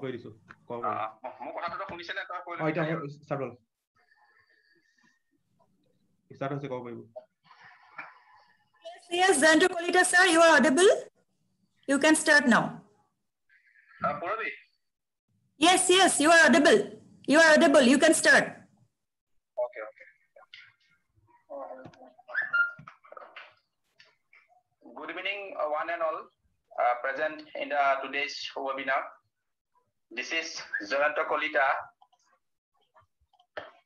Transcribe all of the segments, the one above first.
কৈ দিছো মোৰ কথাটো শুনিছে নে তই কৈ এটা ষ্টাৰ্ট হ'ল ষ্টাৰ্ট হৈছে কব পাৰিব Yes, Jayanta Kolita sir, you are audible. You can start now. Purabi. Yes, you are audible. You are audible. You can start. Okay. Good evening, one and all present in today's webinar. This is Jayanta Kolita,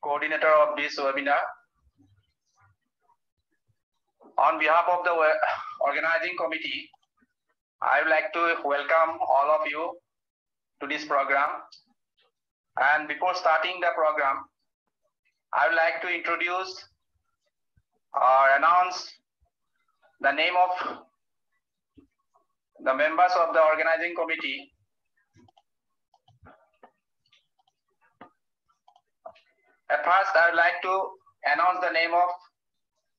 coordinator of this webinar. On behalf of the organizing committee, I would like to welcome all of you to this program. And before starting the program, I would like to introduce or announce the name of the members of the organizing committee. At first, I would like to announce the name of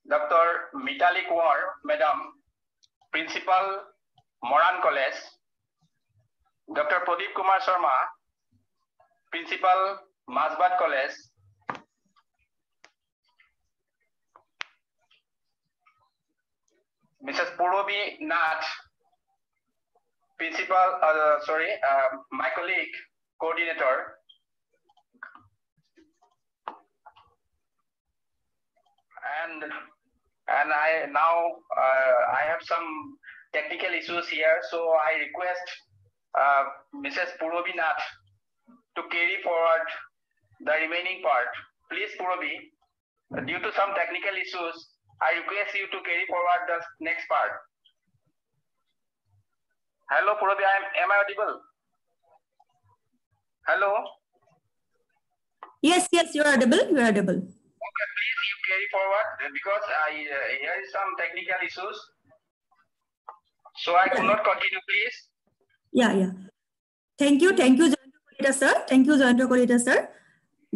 Dr. Mitali Kumar, Madam, Principal, Moran College. Dr. Pradeep Kumar Sharma, Principal, Masbat College. Mrs. Purabi Nath, Principal, my colleague, coordinator. And I have some technical issues here, so I request Mrs. Purabi Nath to carry forward the remaining part. Please, Purabi, due to some technical issues, I request you to carry forward the next part. Hello, Purabi, am I audible? Hello? Yes, you are audible. You are audible. Okay, please you carry forward because here is some technical issues. So I could not continue, please. Yeah. Thank you, Jayanta Kolita sir. Thank you, Jayanta Kolita sir.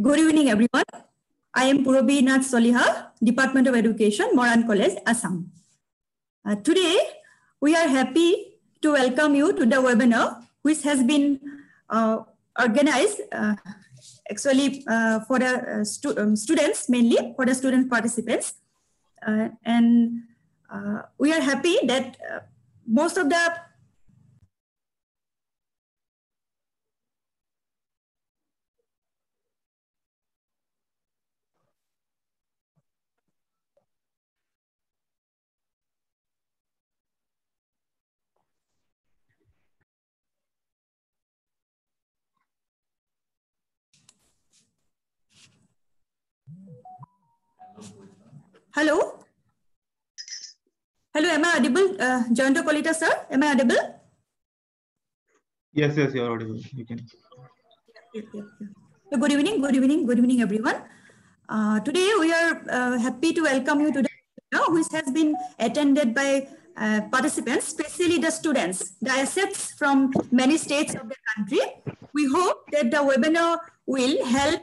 Good evening, everyone. I am Purabi Nath Soliha, Department of Education, Moran College, Assam. Today, we are happy to welcome you to the webinar, which has been organized actually for the students, mainly for the student participants. And we are happy that most of the Hello, am I audible? Jayanta Kolita sir, am I audible? Yes, you are audible. You can. Good evening, everyone. Today we are happy to welcome you to the webinar, which has been attended by participants, especially the students, the assets from many states of the country. We hope that the webinar will help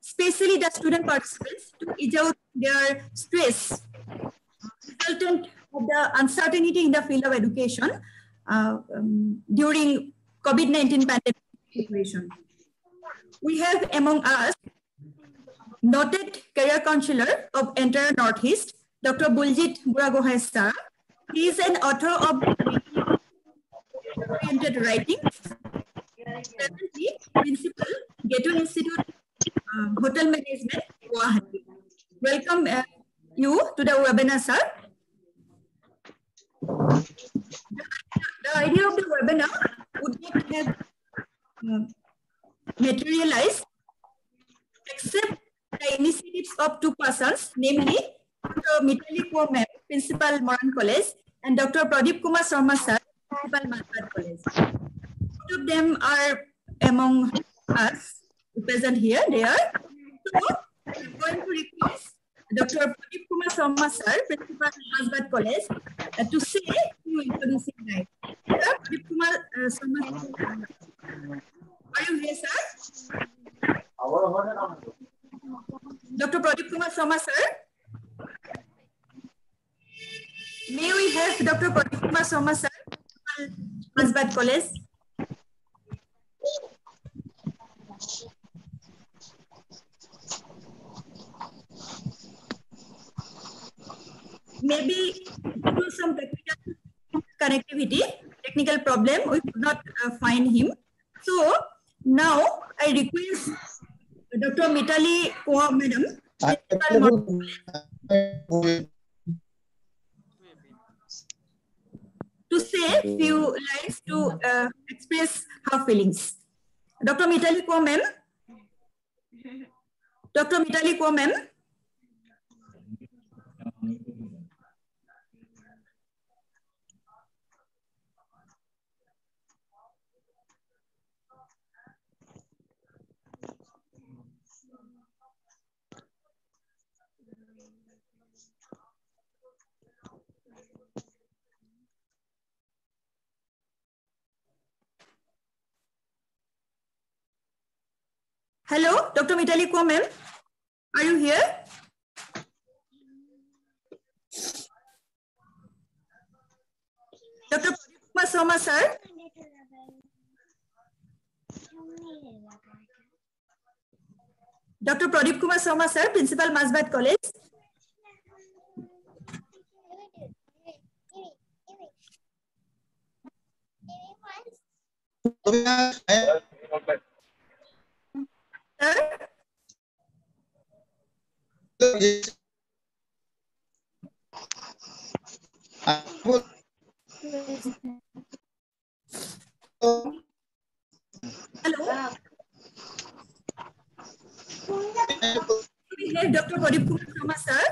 especially the student participants to ease out their stress resultant of the uncertainty in the field of education during COVID-19 pandemic situation. We have among us noted career counselor of entire Northeast, Dr. Buljit Buragohai sir. He is an author of oriented writing, presently principal, Gateway Institute Hotel Management, Guwahati. Welcome you to the webinar, sir. The idea of the webinar would not have materialized except the initiatives of two persons, namely Dr. Mitali Kaur ma'am, Principal Moran College, and Dr. Pradeep Kumar Sharma sir, Principal Masbat College. Both of them are among us present here. They are. So I'm going to request Dr. Pradeep Kumar Sharma sir, Principal Masbat College, to say a few introducing lines. Sir, Pradeep Kumar Sharma sir, are you here, sir? Dr. Pradeep Kumar Sharma sir. May we have Dr. Pradeep Kumar Sharma sir, Masbat College. Maybe due to some technical problem, we could not find him. So now I request Dr. Mitali Kaur madam to say a few lines to express her feelings. Dr. Mitali Kaur ma'am. Dr. Mitali Kaur ma'am. Hello, Dr. Mitali Kaur ma'am. Are you here? Dr. Pradeep Kumar Sharma sir. Dr. Pradeep Kumar Sharma sir, Principal Masbat College. Sir? Hello. We have Dr. Pradeep Kumar Sharma sir,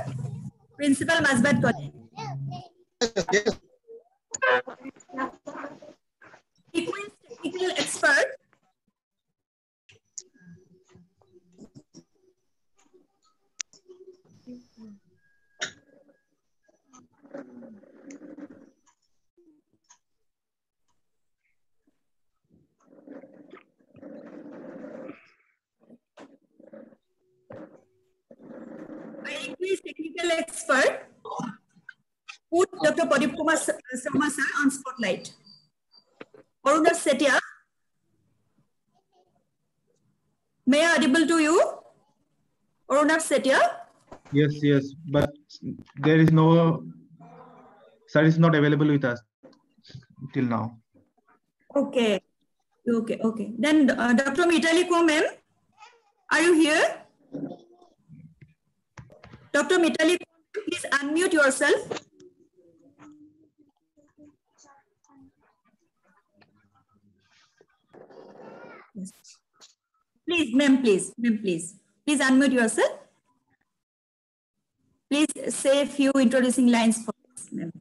Principal Masbat College. Equals technical expert. I request technical expert put Dr. Pradeep Kumar Sharma sir on spotlight. Aruna Setia. May I audible to you? Aruna Setia. Yes, but there is no, sir is not available with us till now. Okay. Then Dr. Mitali Kaur ma'am, are you here? Dr. Mitali, please unmute yourself. Yes. Please, ma'am, please unmute yourself. Please say a few introducing lines for us, ma'am.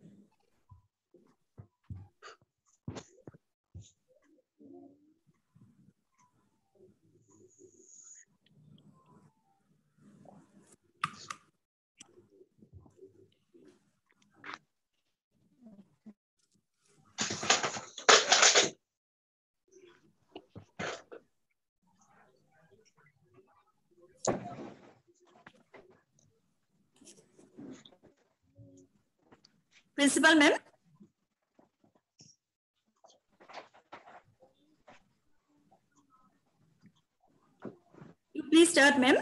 Principal ma'am. Please start, ma'am.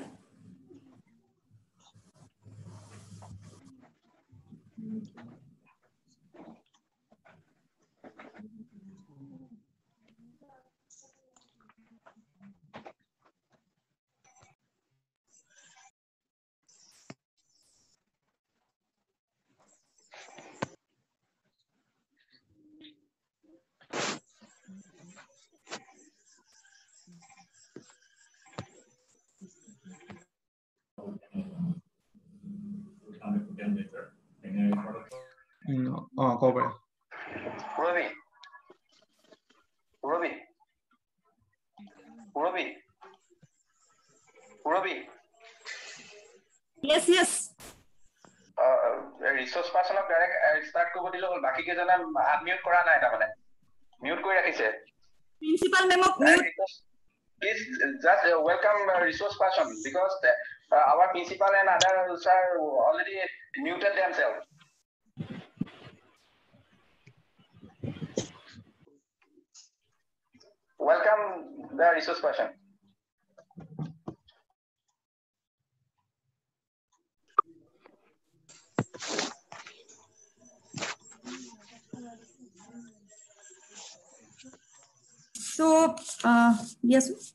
No, cover. Purabi. Yes, yes. Resource person of direct start ko dilo hol baki ke jana unmute kora nai ta mane mute koi rakhise Principal ma'am of mute. Please just welcome resource person because our principal and others are already muted themselves. Welcome the resource person. So, yes.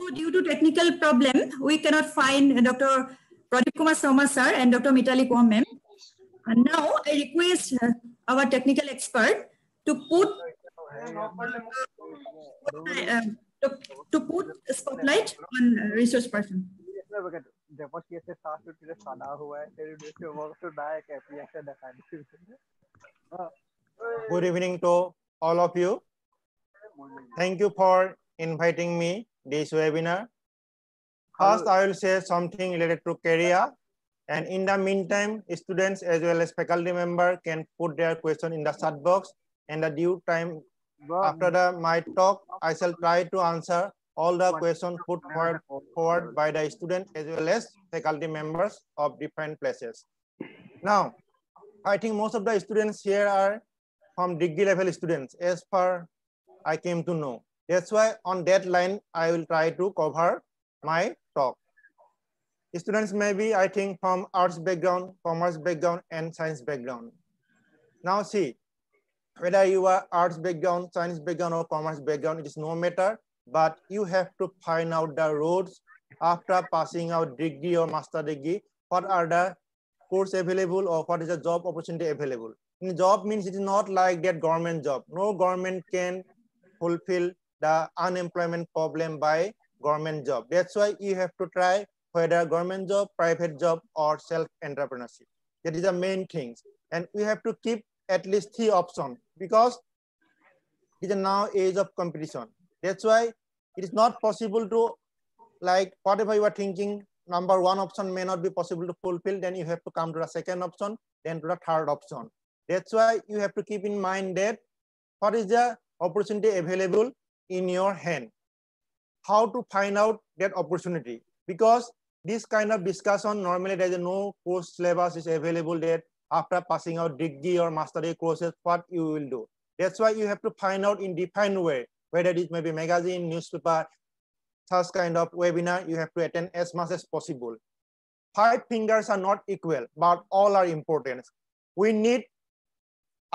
So due to technical problem, we cannot find Dr. Pradeep Kumar Sharma sir and Dr. Mitali Kaur ma'am. And now I request our technical expert to put a spotlight on resource person. Good evening to all of you. Thank you for inviting me this webinar. First, I will say something related to career, and in the meantime, students as well as faculty member can put their question in the chat box, and the due time after my talk, I shall try to answer all the questions put forward by the student as well as faculty members of different places. Now, I think most of the students here are from degree level students, as far I came to know. That's why on that line, I will try to cover my talk. Students may be, I think, from arts background, commerce background, and science background. Now see, whether you are arts background, science background, or commerce background, it is no matter, but you have to find out the roads after passing out degree or master degree, what are the course available or what is the job opportunity available. In job means it is not like that government job. No government can fulfill the unemployment problem by government job. That's why you have to try whether government job, private job, or self-entrepreneurship. That is the main things. And we have to keep at least 3 options because it is now age of competition. That's why it is not possible to, like, whatever you are thinking, number 1 option may not be possible to fulfill, then you have to come to the second option, then to the third option. That's why you have to keep in mind that what is the opportunity available in your hand, how to find out that opportunity, because this kind of discussion normally there is no course syllabus is available that after passing out degree or master degree courses what you will do. That's why you have to find out in defined way, whether it may be magazine, newspaper, such kind of webinar, you have to attend as much as possible. 5 fingers are not equal, but all are important. We need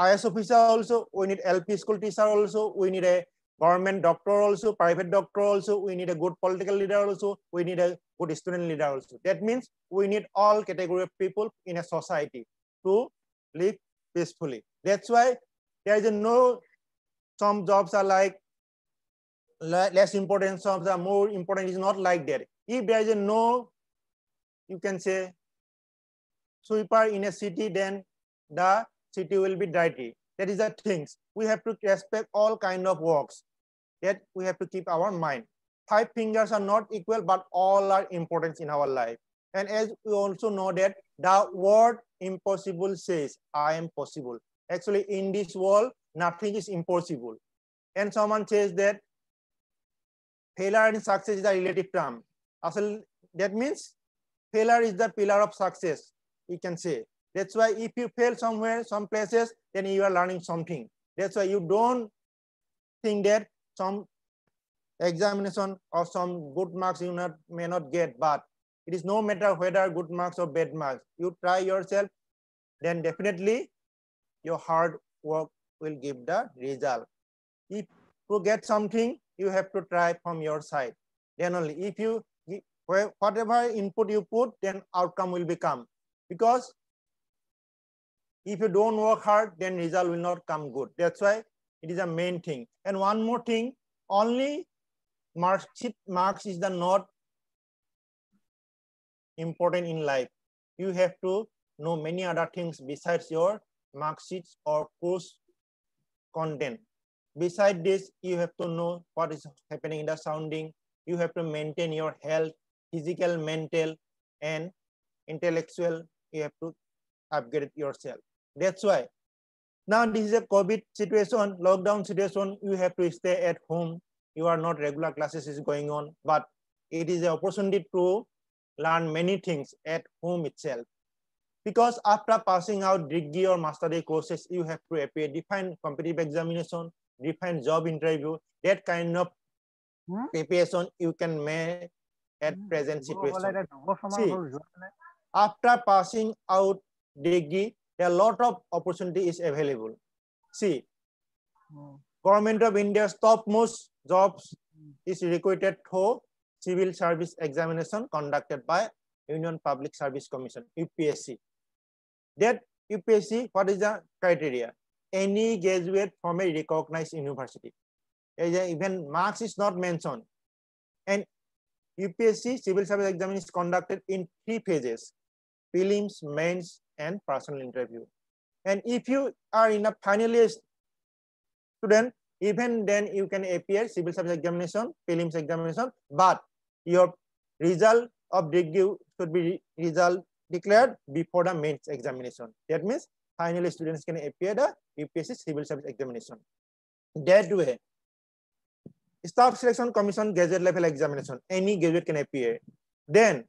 IS officer also, we need LP school teacher also, we need a government doctor also, private doctor also, we need a good political leader also, we need a good student leader also. That means we need all category of people in a society to live peacefully. That's why there is no, some jobs are like less important, some are more important. It's not like that. If there is a no, you can say, sweeper in a city, then the city will be dirty. That is the things. We have to respect all kind of works. That we have to keep our mind. 5 fingers are not equal, but all are important in our life. And as we also know that the word impossible says, I am possible. Actually, in this world, nothing is impossible. And someone says that failure and success is a relative term. That means failure is the pillar of success. you can say. That's why if you fail somewhere, some places, then you are learning something. That's why you don't think that some examination or some good marks you may not get, but it is no matter whether good marks or bad marks. You try yourself, then definitely your hard work will give the result. If to get something, you have to try from your side. Then only if you whatever input you put, then outcome will become. Because if you don't work hard, then result will not come good. That's why it is a main thing. And one more thing, only marks is the not important in life. You have to know many other things besides your mark sheets or course content. Besides this, you have to know what is happening in the surrounding. You have to maintain your health, physical, mental, and intellectual. You have to upgrade yourself. That's why now this is a COVID situation, lockdown situation. You have to stay at home. You are not regular classes is going on, but it is an opportunity to learn many things at home itself. Because after passing out degree or master degree courses, you have to appear defined competitive examination, defined job interview. That kind of preparation you can make at present situation. See, after passing out degree, there are a lot of opportunities available. See, Government of India's topmost jobs is recruited for civil service examination conducted by Union Public Service Commission, UPSC. That UPSC, what is the criteria? Any graduate from a recognized university. Even marks is not mentioned. And UPSC civil service examination is conducted in 3 phases: prelims, mains, and personal interview. And if you are in a finalist student, even then you can appear civil service examination, prelims examination, but your result of degree should be declared before the mains examination. That means finalist students can appear the UPSC civil service examination. That way, Staff Selection Commission graduate level examination, any graduate can appear. Then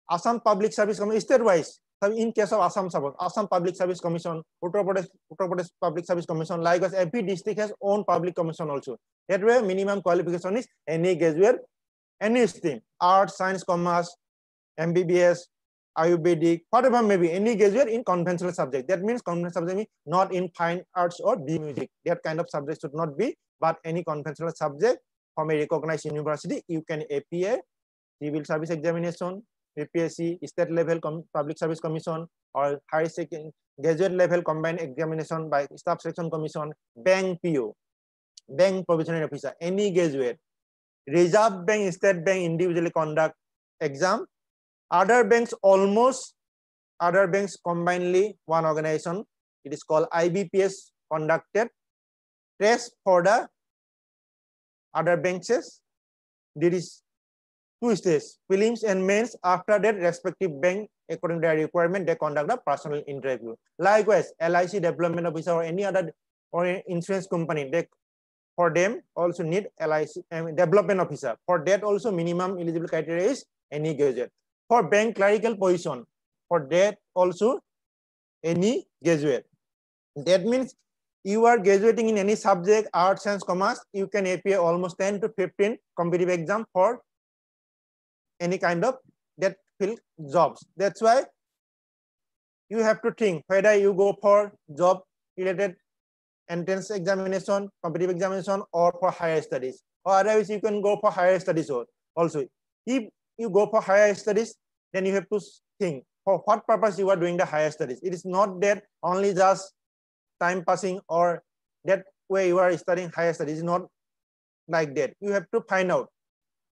Assam Public Service Commission, state-wise. In case of Assam Public Service Commission, Uttar Pradesh Public Service Commission, likewise every district has own public commission also. That way, minimum qualification is any graduate, any stream, arts, science, commerce, MBBS, Ayurvedic, whatever may be, any graduate in conventional subject. That means conventional subject means not in fine arts or B music. That kind of subject should not be, but any conventional subject from a recognized university, you can appear civil service examination, UPSC, state level public service commission, or higher second graduate level combined examination by Staff Selection Commission, bank PO, bank provisionary officer, any graduate. Reserve Bank, State Bank individually conduct exam. Other banks combinedly one organization. It is called IBPS conducted test for the other banks. There is 2 stages, prelims and mains. After that, respective bank, according to their requirement, they conduct a personal interview. Likewise, LIC development officer or any other or insurance company, for them also need LIC development officer. For that also minimum eligible criteria is any graduate. For bank clerical position, for that also any graduate. That means you are graduating in any subject, arts, science, commerce, you can appear almost 10 to 15 competitive exam for any kind of that field jobs. That's why you have to think whether you go for job related entrance examination, competitive examination, or for higher studies. Or otherwise you can go for higher studies also. If you go for higher studies, then you have to think for what purpose you are doing the higher studies. It is not that only just time passing or that way you are studying higher studies. It's not like that. You have to find out.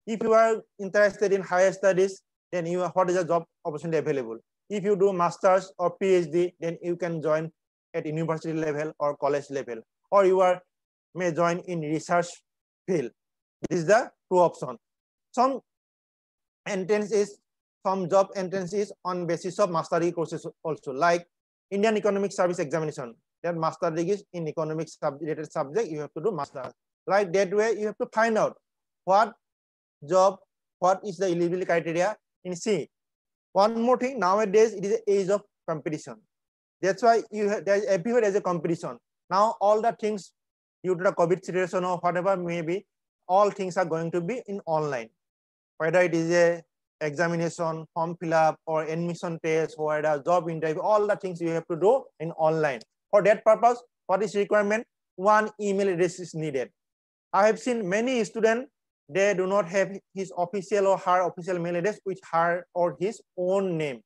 If you are interested in higher studies, then what is the job opportunity available? If you do masters or PhD, then you can join at university level or college level, or you may join in research field. This is the 2 options. Some job entrance is on basis of master degree courses also, like Indian Economic Service Examination. That master degree is in economics related subject, you have to do master. Like that way, you have to find out what job, what is the eligibility criteria in C. One more thing, nowadays it is an age of competition. That's why everywhere there's a competition. Now all the things due to the COVID situation or whatever maybe, all things are going to be in online. Whether it is a examination, form fill up, or admission test, or a job interview, all the things you have to do in online. For that purpose, what is requirement? One email address is needed. I have seen many students, they do not have his official or her official mail address with her or his own name.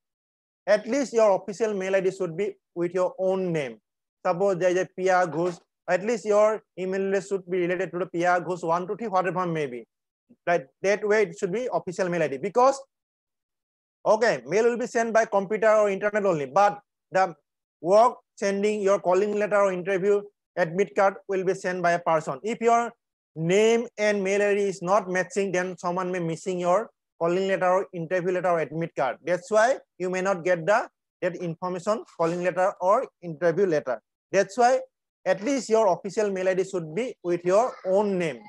At least your official mail ID should be with your own name. Suppose there is a Pia Ghosh, at least your email address should be related to the Pia Ghosh 1 to 3, whatever maybe. Right? That way it should be official mail ID, because okay, mail will be sent by computer or internet only, but the work sending your calling letter or interview admit card will be sent by a person. If your name and mail ID is not matching, then someone may missing your calling letter or interview letter or admit card. That's why you may not get that information, calling letter or interview letter. That's why at least your official mail ID should be with your own name,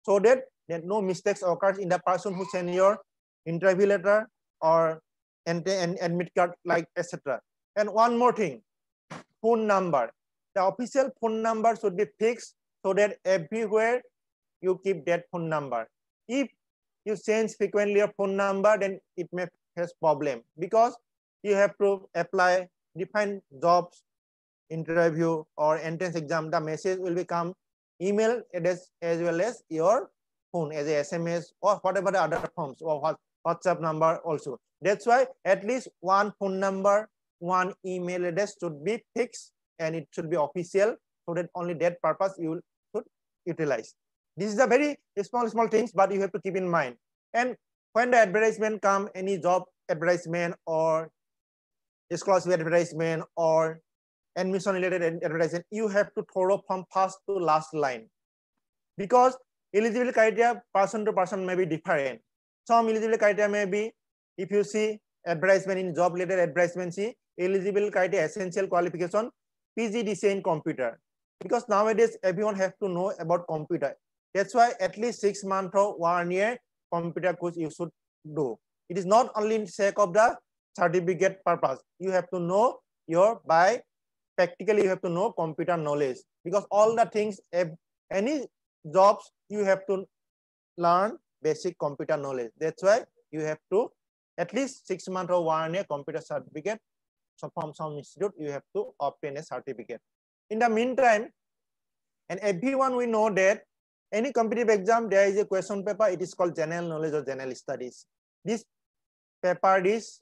so that no mistakes occurs in the person who send your interview letter or admit card, like etc. And one more thing, phone number. The official phone number should be fixed, so that everywhere you keep that phone number. If you change frequently your phone number, then it may face problem, because you have to apply different jobs, interview or entrance exam. The message will become email address as well as your phone as a SMS or whatever the other forms, or WhatsApp number also. That's why at least one phone number, one email address should be fixed, and it should be official, so that only that purpose you should utilize. This is a very small things, but you have to keep in mind. And when the advertisement come, any job advertisement or scholarship advertisement or admission related advertisement, you have to follow from first to last line, because eligibility criteria person to person may be different. Some eligibility criteria may be, if you see advertisement in job related advertisement, see eligible criteria, essential qualification, PGDCA in computer, because nowadays everyone has to know about computer. That's why at least 6 months or 1 year computer course you should do. It is not only in sake of the certificate purpose. You have to know practically you have to know computer knowledge, because all the things, any jobs, you have to learn basic computer knowledge. That's why you have to at least 6 months or 1 year computer certificate. So from some institute, you have to obtain a certificate. In the meantime, and everyone we know that any competitive exam, there is a question paper. It is called general knowledge or general studies. This paper is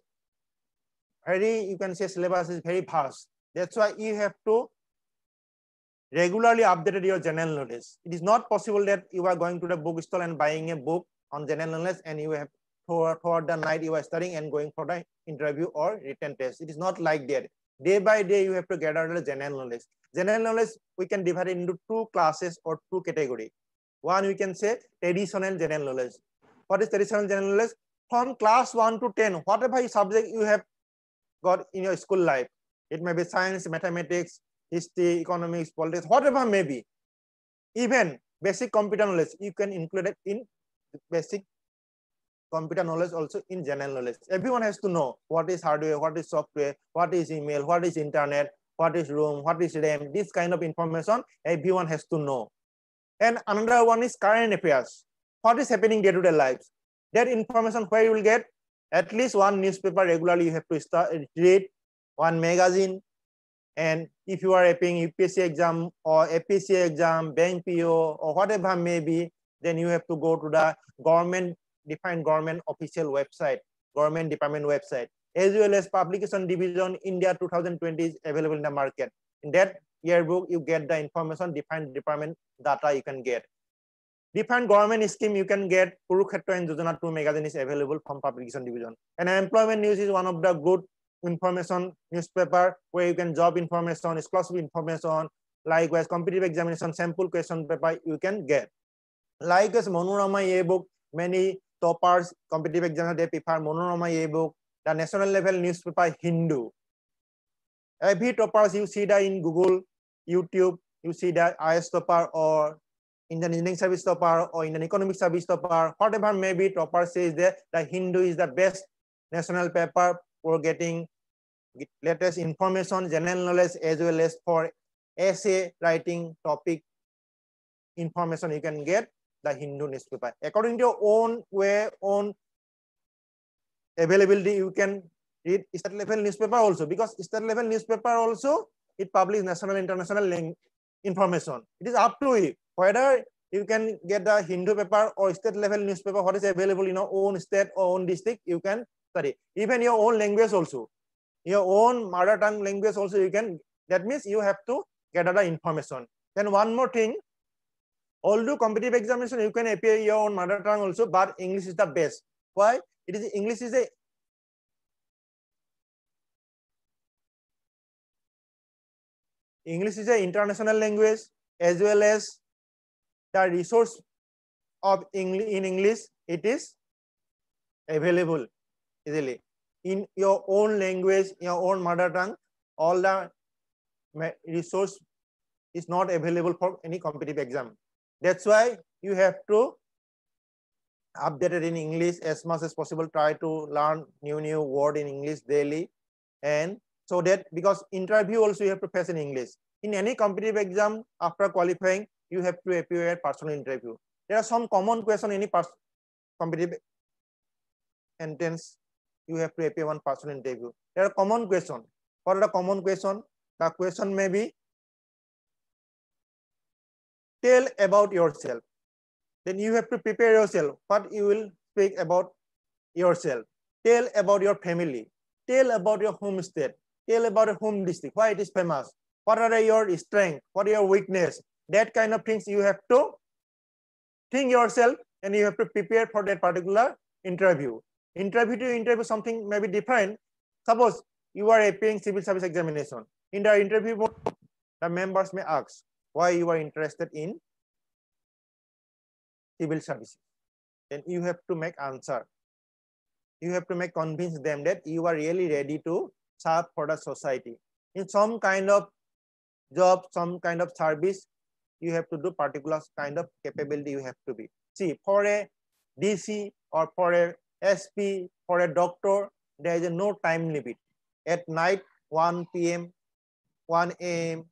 very, you can say syllabus is very vast. That's why you have to regularly update your general knowledge. It is not possible that you are going to the bookstore and buying a book on general knowledge, and you have throughout the night you are studying and going for the interview or written test. It is not like that. Day by day, you have to gather the general knowledge. General knowledge, we can divide it into 2 classes or 2 categories. One, we can say traditional general knowledge. What is traditional general knowledge? From class 1 to 10, whatever subject you have got in your school life, it may be science, mathematics, history, economics, politics, whatever may be. Even basic computer knowledge, you can include it in basic computer knowledge also in general knowledge. Everyone has to know what is hardware, what is software, what is email, what is internet, what is ROM, what is RAM. This kind of information everyone has to know. And another one is current affairs. What is happening day-to-day lives? That information where you will get at least 1 newspaper regularly. You have to read 1 magazine. And if you are appearing UPSC exam or APSC exam, bank PO or whatever may be, then you have to go to the defined government official website, government department website, as well as publication division India 2020 is available in the market. In that yearbook, you get the information, defined department data you can get. Different government scheme you can get. Kurukshetra and Yojana 2 magazine is available from publication division. And employment news is one of the good information newspaper where you can job information, exclusive information, likewise competitive examination sample question paper you can get. Likewise Monorama yearbook, many toppers competitive examiners they prefer Monorama yearbook. The national level newspaper Hindu. Every toppers you see that in Google, YouTube, you see that IS topper or Indian Engineering Service topper or Indian Economic Service topper, whatever may be, topper says that the Hindu is the best national paper for getting latest information, general knowledge, as well as for essay writing topic information, you can get the Hindu newspaper. According to your own way, own availability, you can read state level newspaper also, because state level newspaper also, it publishes national, international information. It is up to you whether you can get the Hindu paper or state level newspaper, what is available in your own state or own district, you can study. Even your own language also, your own mother tongue language also you can, that means you have to get the information. Then one more thing, although competitive examination, you can appear your own mother tongue also, but English is the best. Why? It is English is an international language, as well as the resource of English in English, it is available easily. In your own language, your own mother tongue, all the resource is not available for any competitive exam. That's why you have to update it in English as much as possible. Try to learn new word in English daily, and so that, because interview also you have to face in English. In any competitive exam, after qualifying, you have to appear at personal interview. There are some common questions in any competitive entrance. You have to appear one personal interview. There are common questions. What are the common question? The question may be, tell about yourself. Then you have to prepare yourself. What you will speak about yourself. Tell about your family. Tell about your home state. Tell about your home district. Why it is famous. What are your strengths? What are your weakness? That kind of things you have to think yourself, and you have to prepare for that particular interview. Interview to interview, something may be different. Suppose you are appearing civil service examination. In the interview board, the members may ask why you are interested in civil services. Then you have to make answer. You have to make convince them that you are really ready to serve for the society. In some kind of job, some kind of service, you have to do particular kind of capability you have to be. See, for a DC or for a SP, for a doctor, there is no time limit. At night, 1 p.m., 1 a.m.,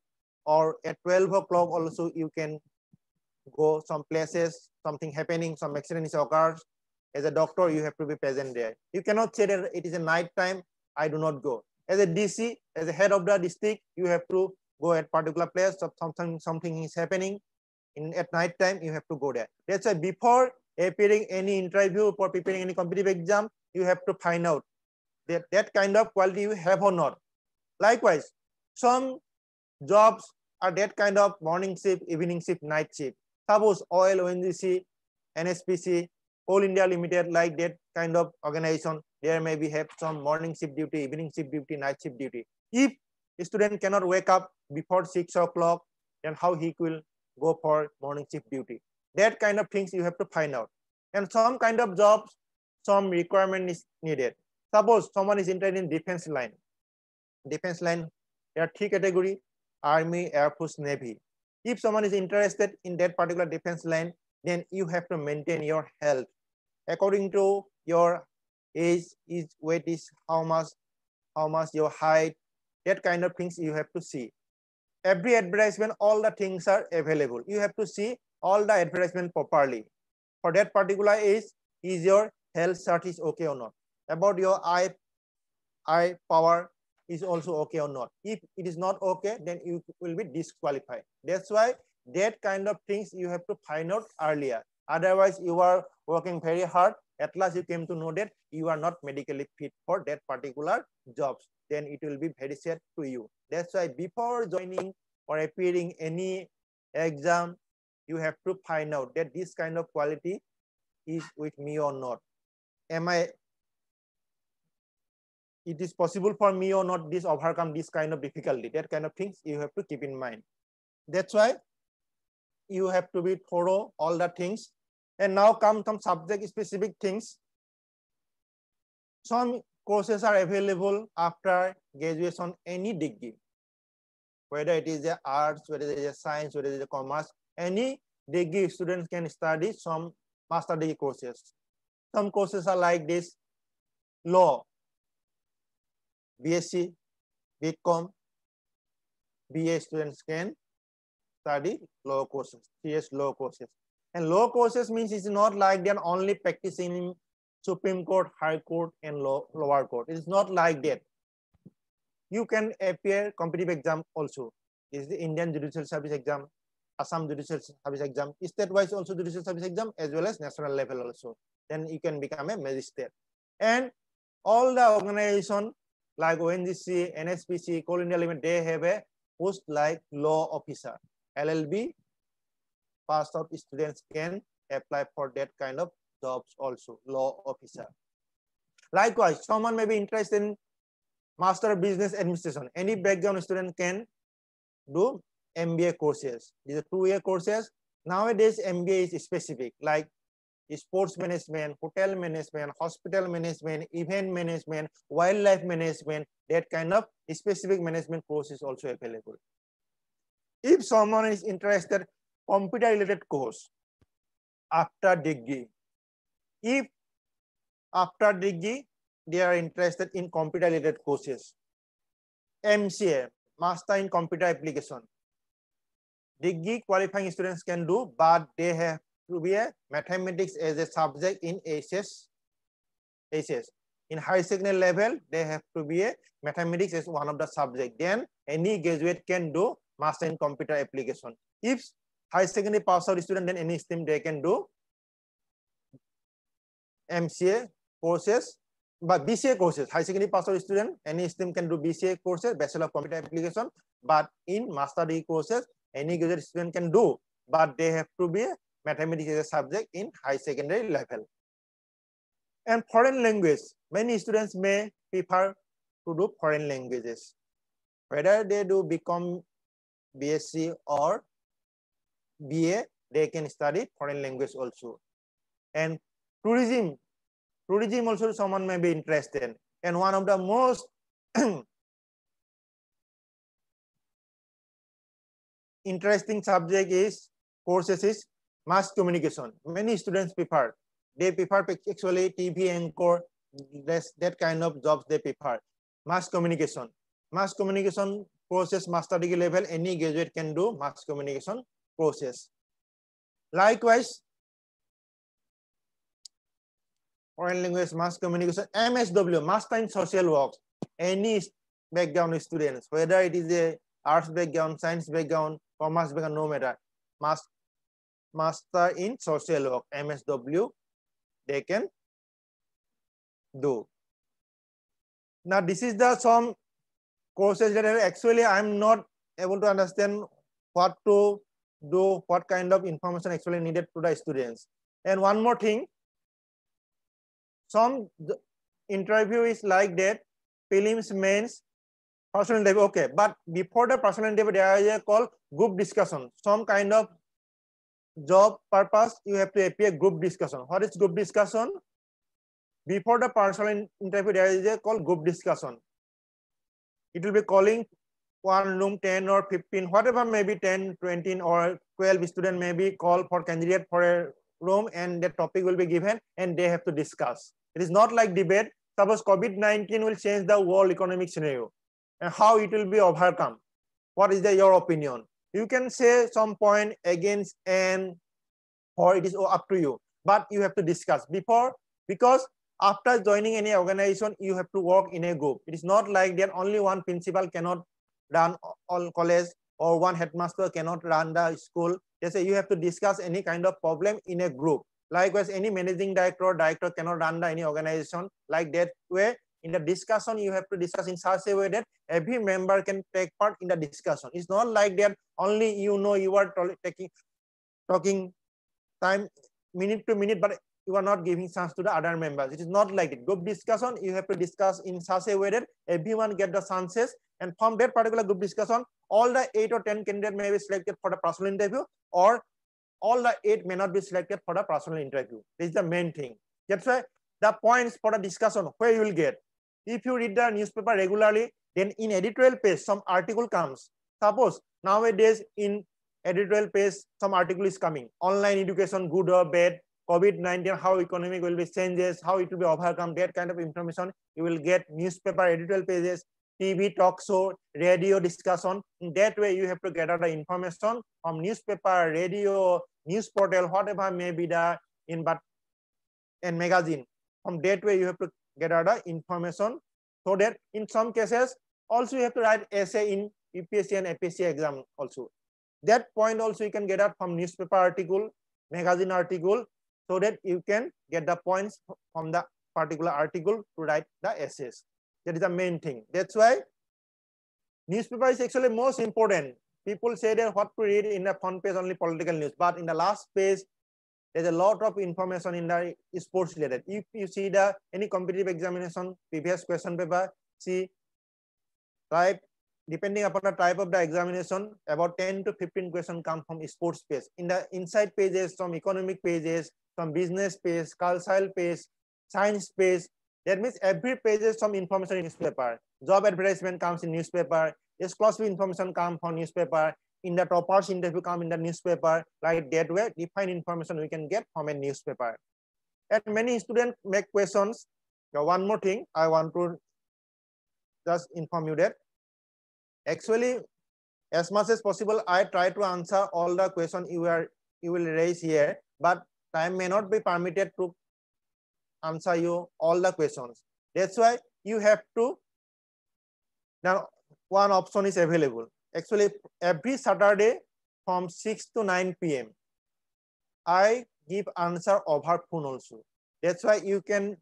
or at 12 o'clock also you can go some places, something happening, some accident is occurs. As a doctor, you have to be present there. You cannot say that it is a night time, I do not go. As a DC, as a head of the district, you have to go at particular place, something is happening at night time, you have to go there. That's why before appearing any interview or preparing any competitive exam, you have to find out that kind of quality you have or not. Likewise, some jobs are that kind of morning shift, evening shift, night shift. Suppose oil, ONGC, NSPC, Coal India Limited, like that kind of organization, there may be have some morning shift duty, evening shift duty, night shift duty. If a student cannot wake up before 6 o'clock, then how he will go for morning shift duty? That kind of things you have to find out. And some kind of jobs, some requirement is needed. Suppose someone is interested in defense line. Defense line, there are 3 categories: Army, Air Force, Navy. If someone is interested in that particular defense line, then you have to maintain your health according to your age, weight is how much your height, that kind of things you have to see. Every advertisement, all the things are available. You have to see all the advertisement properly. For that particular age, is your health chart is okay or not? About your eye power is also okay or not? If it is not okay, then you will be disqualified. That's why that kind of things you have to find out earlier. Otherwise, you are working very hard. At last, you came to know that you are not medically fit for that particular jobs. Then it will be very sad to you. That's why before joining or appearing any exam, you have to find out that this kind of quality is with me or not. It is possible for me or not this overcome this kind of difficulty. That kind of things you have to keep in mind. That's why you have to be thorough all the things. And now come some subject specific things. Some courses are available after graduation, any degree, whether it is a arts, whether it is a science, whether it is a commerce, any degree students can study some master degree courses. Some courses are like this: law, BSc, BCom, BA students can study law courses, 3 years law courses. And law courses means it's not like they're only practicing in Supreme Court, High Court, and lower court. It is not like that. You can appear competitive exam also. Is the Indian Judicial Service exam, Assam Judicial Service exam, state-wise also Judicial Service exam, as well as national level also. Then you can become a magistrate. And all the organization like ONGC, NSPC, Coal India Limited, they have a post like law officer. LLB passed out students can apply for that kind of jobs also, law officer. Likewise, someone may be interested in Master of Business Administration. Any background student can do MBA courses. These are 2-year courses. Nowadays, MBA is specific, like sports management, hotel management, hospital management, event management, wildlife management, that kind of specific management course is also available. If someone is interested in computer-related course after degree, if after degree they are interested in computer-related courses, MCA, Master in Computer Application, degree qualifying students can do, but they have to be a mathematics as a subject in HS. In high secondary level, they have to be a mathematics as one of the subject. Then any graduate can do Master in Computer Application. If high secondary pass out student, then any stream they can do MCA courses, but BCA courses. High secondary pass out student, any stream can do BCA courses, Bachelor of Computer Application. But in master degree courses, any graduate student can do, but they have to be mathematics as a subject in high secondary level. And foreign language, many students may prefer to do foreign languages. Whether they do become BSc or BA, they can study foreign language also. And tourism also someone may be interested. And one of the most interesting subject is courses is mass communication. Many students prefer. They prefer actually TV anchor, that kind of jobs they prefer. Mass communication. Mass communication courses, master degree level, any graduate can do mass communication courses. Likewise, foreign language, mass communication, MSW, Master in Social Work, any background students, whether it is a arts background, science background, commerce background, no matter. Master in Social Work, MSW, they can do. Now, this is the some courses that actually I'm not able to understand what to do, what kind of information actually needed to the students. And one more thing, some interview is like that, prelims, mains, personal interview, okay. But before the personal interview, there is a called group discussion. Some kind of job purpose, you have to appear group discussion. What is group discussion? Before the personal interview, there is a called group discussion. It will be calling one room, 10 or 15, whatever, maybe 10, 20 or 12 student may be called for candidate for a room, and the topic will be given and they have to discuss. It is not like debate. Suppose COVID-19 will change the world economic scenario and how it will be overcome. What is your opinion? You can say some point against and or it is up to you, but you have to discuss before, because after joining any organization, you have to work in a group. It is not like that only one principal cannot run all college or one headmaster cannot run the school. They say you have to discuss any kind of problem in a group. Likewise, any managing director cannot run any organization like that way. In the discussion, you have to discuss in such a way that every member can take part in the discussion. It's not like that only you are talking time minute to minute, but you are not giving chance to the other members. It is not like it. Group discussion, you have to discuss in such a way that everyone get the chances, and from that particular group discussion, all the 8 or 10 candidates may be selected for the personal interview, or all the 8 may not be selected for the personal interview. This is the main thing. That's why the points for the discussion, where you will get. If you read the newspaper regularly, then in editorial page, some article comes. Suppose nowadays in editorial page, some article is coming. Online education, good or bad, COVID-19, how economic will be changes, how it will be overcome, that kind of information. You will get newspaper editorial pages, TV talk show, radio discussion. In that way, you have to gather the information from newspaper, radio, news portal, whatever may be the and magazine. From that way, you have to gather the information, so that in some cases also you have to write essay in UPSC and APSC exam also. That point also you can get out from newspaper article, magazine article, so that you can get the points from the particular article to write the essays. That is the main thing. That's why newspaper is actually most important. People say that what to read in the front page only political news, but in the last page there's a lot of information in the sports related. If you see the any competitive examination, previous question paper, see type, depending upon the type of the examination, about 10 to 15 questions come from sports page. In the inside pages, some economic pages, some business page, cultural page, science page. That means every page is some information in newspaper. Job advertisement comes in newspaper. Exclusive information comes from newspaper. In the toppers interview come in the newspaper. Like that way, defined information we can get from a newspaper. And many students make questions. Now, one more thing I want to just inform you that actually, as much as possible, I try to answer all the questions you will raise here, but time may not be permitted to answer you all the questions. That's why you have to, now one option is available. Actually, every Saturday from 6 to 9 p.m. I give answer over phone also. That's why you can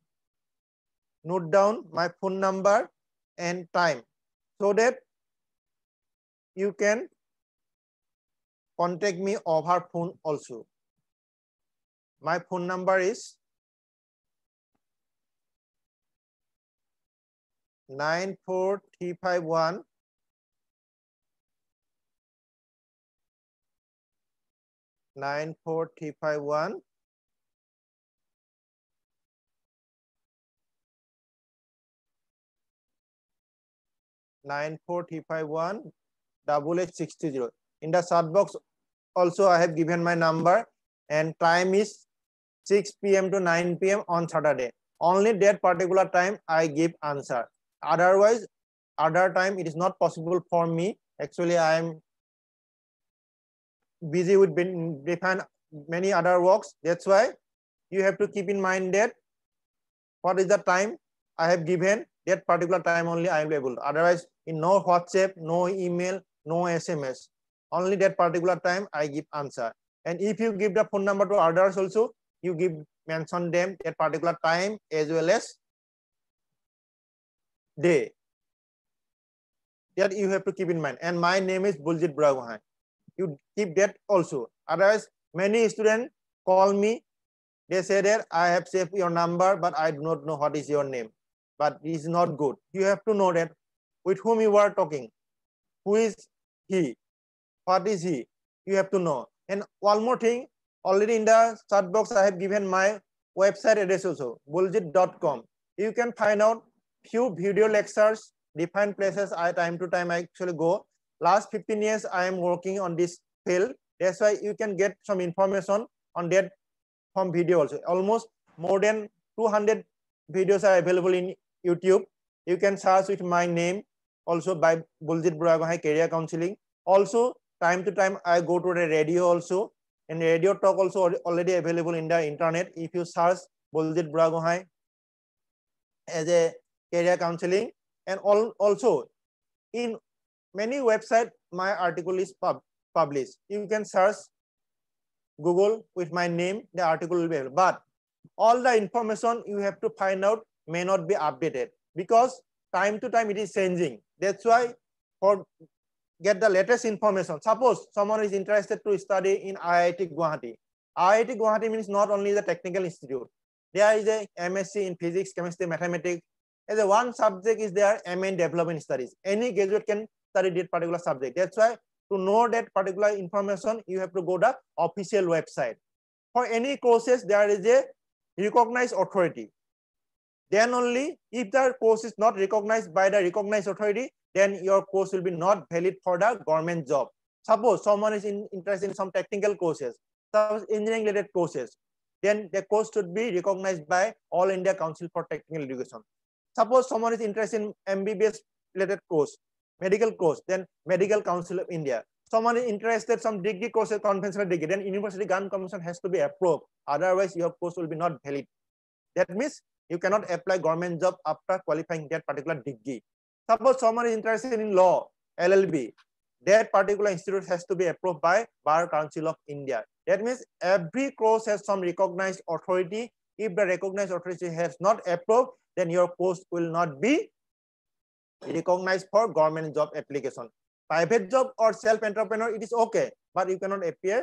note down my phone number and time, so that you can contact me over phone also. My phone number is 94351 94351 94351 8860. In the chat box also I have given my number, and time is 6 p.m. to 9 p.m. on Saturday. Only that particular time I give answer. Otherwise, other time it is not possible for me. Actually, I am busy with many other works. That's why you have to keep in mind that what is the time I have given, that particular time only I am able. Otherwise, in no WhatsApp, no email, no SMS. Only that particular time I give answer. And if you give the phone number to others also, you mention them at particular time as well as day. That you have to keep in mind. And my name is Buljit Buragohain. You keep that also. Otherwise, many students call me. They say that I have saved your number, but I do not know what is your name. But it is not good. You have to know that with whom you are talking. Who is he? What is he? You have to know. And one more thing, already in the chat box, I have given my website address also, buljit.com. You can find out few video lectures, different places time to time I actually go. Last 15 years, I am working on this field. That's why you can get some information on that from video also. Almost more than 200 videos are available in YouTube. You can search with my name also by Buljit Buragohain Career Counseling. Also, time to time, I go to the radio also. And radio talk also already available in the internet. If you search Buljit Buragohain as a career counseling, and also in many websites, my article is published. You can search Google with my name, the article will be available. But all the information you have to find out may not be updated because time to time it is changing. That's why for get the latest information. Suppose someone is interested to study in IIT Guwahati. IIT Guwahati means not only the technical institute. There is a MSc in physics, chemistry, mathematics. As a one subject is there, MA in development studies. Any graduate can study that particular subject. That's why to know that particular information, you have to go to the official website. For any courses, there is a recognized authority. Then only if the course is not recognized by the recognized authority, then your course will be not valid for the government job. Suppose someone is interested in some technical courses, some engineering related courses. then the course should be recognized by All India Council for Technical Education. Suppose someone is interested in MBBS related course, medical course, then Medical Council of India. Someone is interested in some degree courses, conventional degree, then University Grant Commission has to be approved. Otherwise, your course will be not valid. That means you cannot apply government job after qualifying that particular degree. Suppose someone is interested in law, LLB, that particular institute has to be approved by Bar Council of India. That means every course has some recognized authority. If the recognized authority has not approved, then your course will not be recognized for government job application. Private job or self-entrepreneur, it is okay, but you cannot appear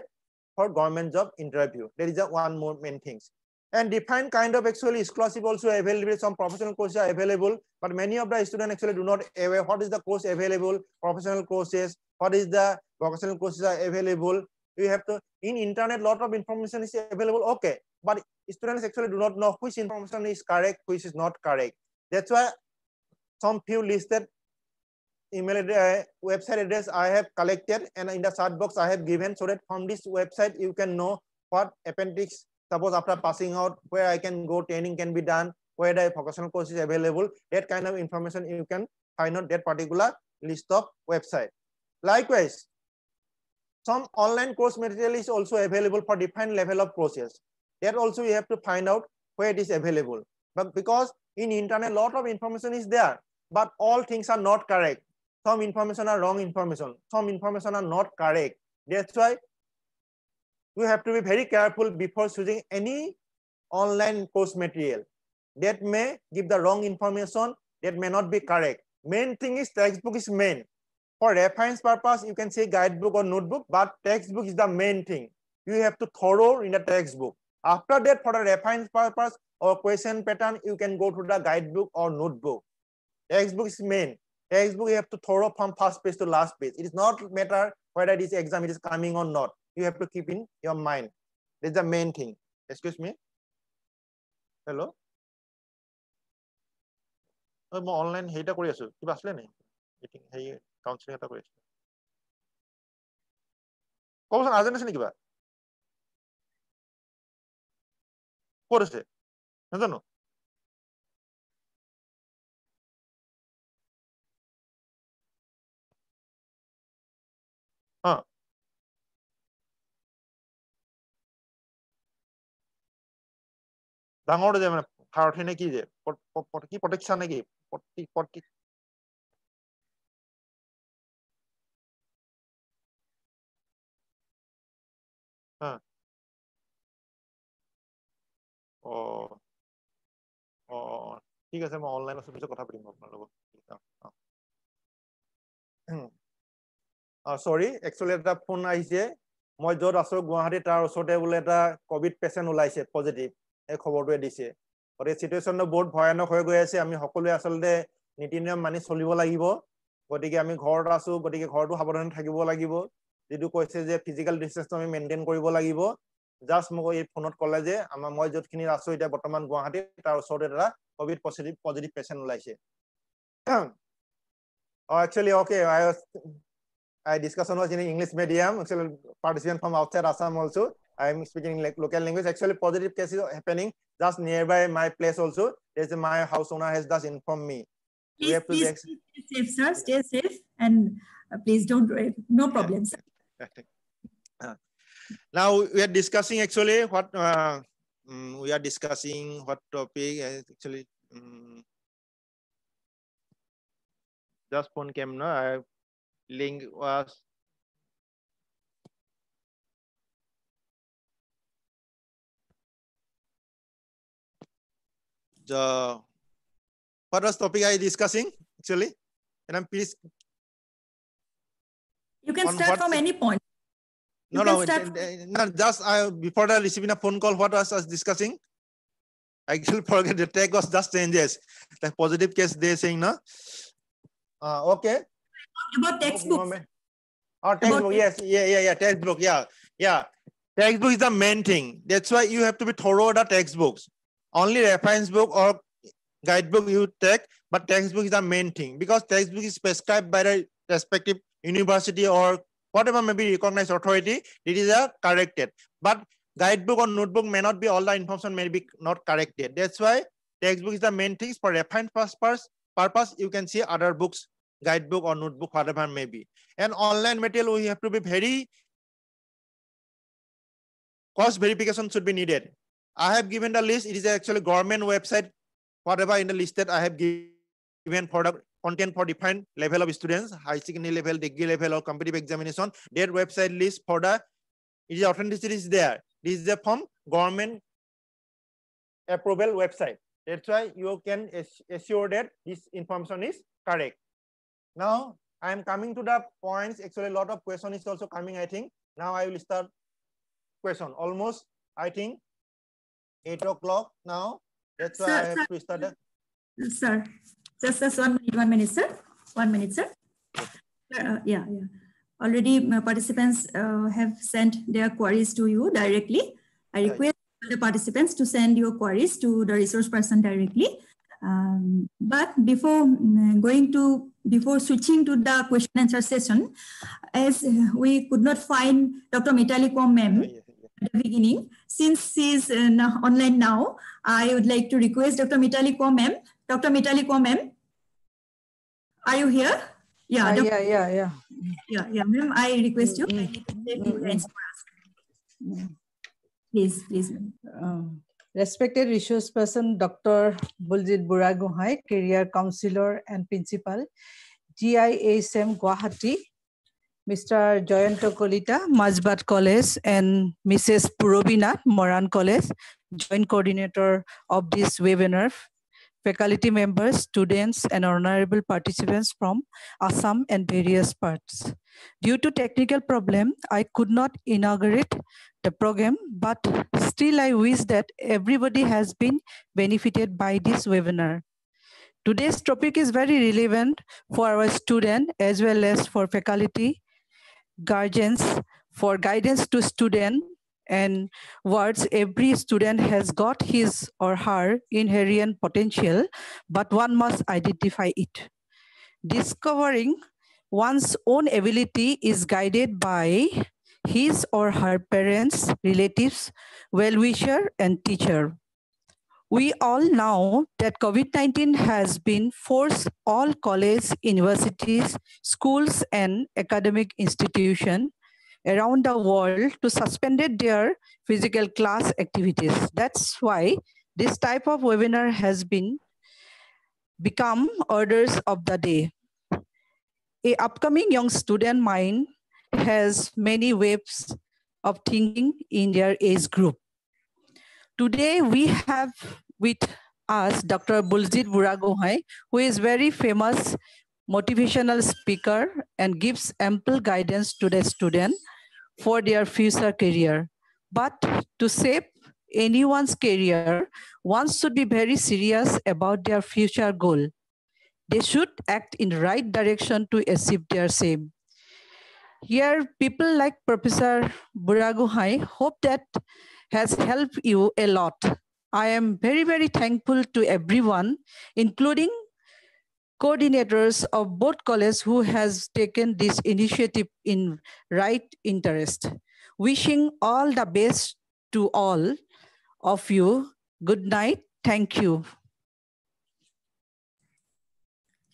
for government job interview. There is one more main things. And different kind of actually scholarship also available. Some professional courses are available, but many of the students actually do not aware what is the course available, professional courses, what is the vocational courses are available. You have to, in internet, lot of information is available, okay, but students actually do not know which information is correct, which is not correct. That's why some few listed email address, website address I have collected, and in the chat box I have given, so that from this website you can know what appendix, suppose after passing out, where I can go, training can be done, where the vocational course is available. That kind of information you can find out that particular list of website. Likewise, some online course material is also available for different level of courses. That also you have to find out where it is available. But because in internet, a lot of information is there, but all things are not correct. Some information are wrong information. Some information are not correct. That's why you have to be very careful before choosing any online course material. That may give the wrong information, that may not be correct. Main thing is textbook is main. For reference purpose, you can say guidebook or notebook, but textbook is the main thing. You have to thorough in the textbook. After that, for the reference purpose or question pattern, you can go to the guidebook or notebook. Textbook is main. Textbook you have to thorough from first page to last page. It is not matter whether this exam is coming or not. You have to keep in your mind. That's the main thing. Excuse me. Hello. I'm online. Hey, ta kori asu. Kiba asle nahi? Meeting. Hey, counseling ta kori asu. Kosan ajan ase ne kiba? Kore se. Najano. Ah. Dangor je mane kharthi ne ki je ki protection ne ki poti ha oh oh ঠিক আছে মই online আছে পিছত কথা পাতিম আপোনাৰ লগত সৰি একচুয়ালি এটা ফোন আহিছে মই যত আছো গুৱাহাটী তাৰ ওচৰতে বোলে এটা কোভিড পেশেন্ট ওলাইছে পজিটিভ এই খবৰটো দিছে আৰু এই সিচুৱেচনটো বহুত ভয়ানক হৈ গৈ আছে আমি সকলোৱে আসলতে নীতি নিয়ম মানি চলিব লাগিব গতিকে আমি ঘৰত আছো গতিকে ঘৰটো সাৱধানে থাকিব লাগিব যেটো কৈছে যে ফিজিক্যাল ডিসটেন্সটো আমি মেইনটেইন কৰিব লাগিব জাস্ট মোক এই ফোনত কলে যে মই যতখিনি আছো এটা বৰ্তমান গুৱাহাটী তাৰ ওচৰতে এটা কোভিড পজিটিভ পেশেন্ট ওলাইছে actually okay I discussion was in English medium actually participant from outside Assam also I am speaking like local language actually positive cases happening just nearby my place also there's my house owner has just informed me please, we have to please stay safe sir stay safe and please don't no problems now we are discussing actually what we are discussing what topic actually just phone came no link was the what was topic I discussing actually and please you can start from any point no just before the receiving a phone call what was us discussing I actually forget the tag was just changes the positive case they saying no okay about textbook textbook yes yeah textbook yeah textbook is the main thing that's why you have to be thorough the textbooks only reference book or guidebook you take but textbook is the main thing because textbook is prescribed by the respective university or whatever may be recognized authority it is corrected but Guidebook or notebook may not be, all the information may be not corrected. That's why textbook is the main things. For refined purpose, you can see other books, guidebook or notebook, whatever may be. And online material, we have to be very, cost verification should be needed. I have given the list. It is actually government website, whatever in the list that I have given for the content for different level of students, high secondary level, degree level, or competitive examination. Their website list for the, it is authenticity is there. This is the from government approval website. That's why you can assure that this information is correct. Now I am coming to the points. Actually, a lot of question is also coming, I think. Now I will start question. Almost, I think, 8 o'clock now. That's why I have to start the... Sir, just 1 minute, sir. 1 minute, sir. Yeah. Already participants have sent their queries to you directly. I request the participants to send your queries to the resource person directly. But before switching to the question answer session, as we could not find Dr. Mitali Kom ma'am at the beginning, since she is online now, I would like to request Dr. Mitali Kom ma'am. Dr. Mitali Kom ma'am, are you here? Yeah. Yeah, ma'am, I request you. I need to take 2 lines for us. Please. Respected resource person, Dr. Buljit Buragohai, career counselor and principal, GISM Guwahati, Mr. Joyanto Kolita, Mazbat College, and Mrs. Purobi Nath, Moran College, joint coordinator of this webinar, faculty members, students, and honorable participants from Assam and various parts. Due to technical problem, I could not inaugurate the program, but still I wish that everybody has been benefited by this webinar. Today's topic is very relevant for our student as well as for faculty, guardians, for guidance to student, and words. Every student has got his or her inherent potential, but one must identify it. Discovering one's own ability is guided by his or her parents, relatives, well-wisher, and teacher. We all know that COVID-19 has been forced all colleges, universities, schools, and academic institutions around the world to suspended their physical class activities. That's why this type of webinar has become orders of the day. A upcoming young student mind has many waves of thinking in their age group. Today we have with us Dr. Buljit Buragohai, who is very famous motivational speaker and gives ample guidance to the student for their future career. But to shape anyone's career, one should be very serious about their future goal. They should act in the right direction to achieve their same. Here, people like Professor Buragohai hope that has helped you a lot. I am very, very thankful to everyone, including coordinators of both colleges who has taken this initiative in right interest. Wishing all the best to all of you. Good night. Thank you.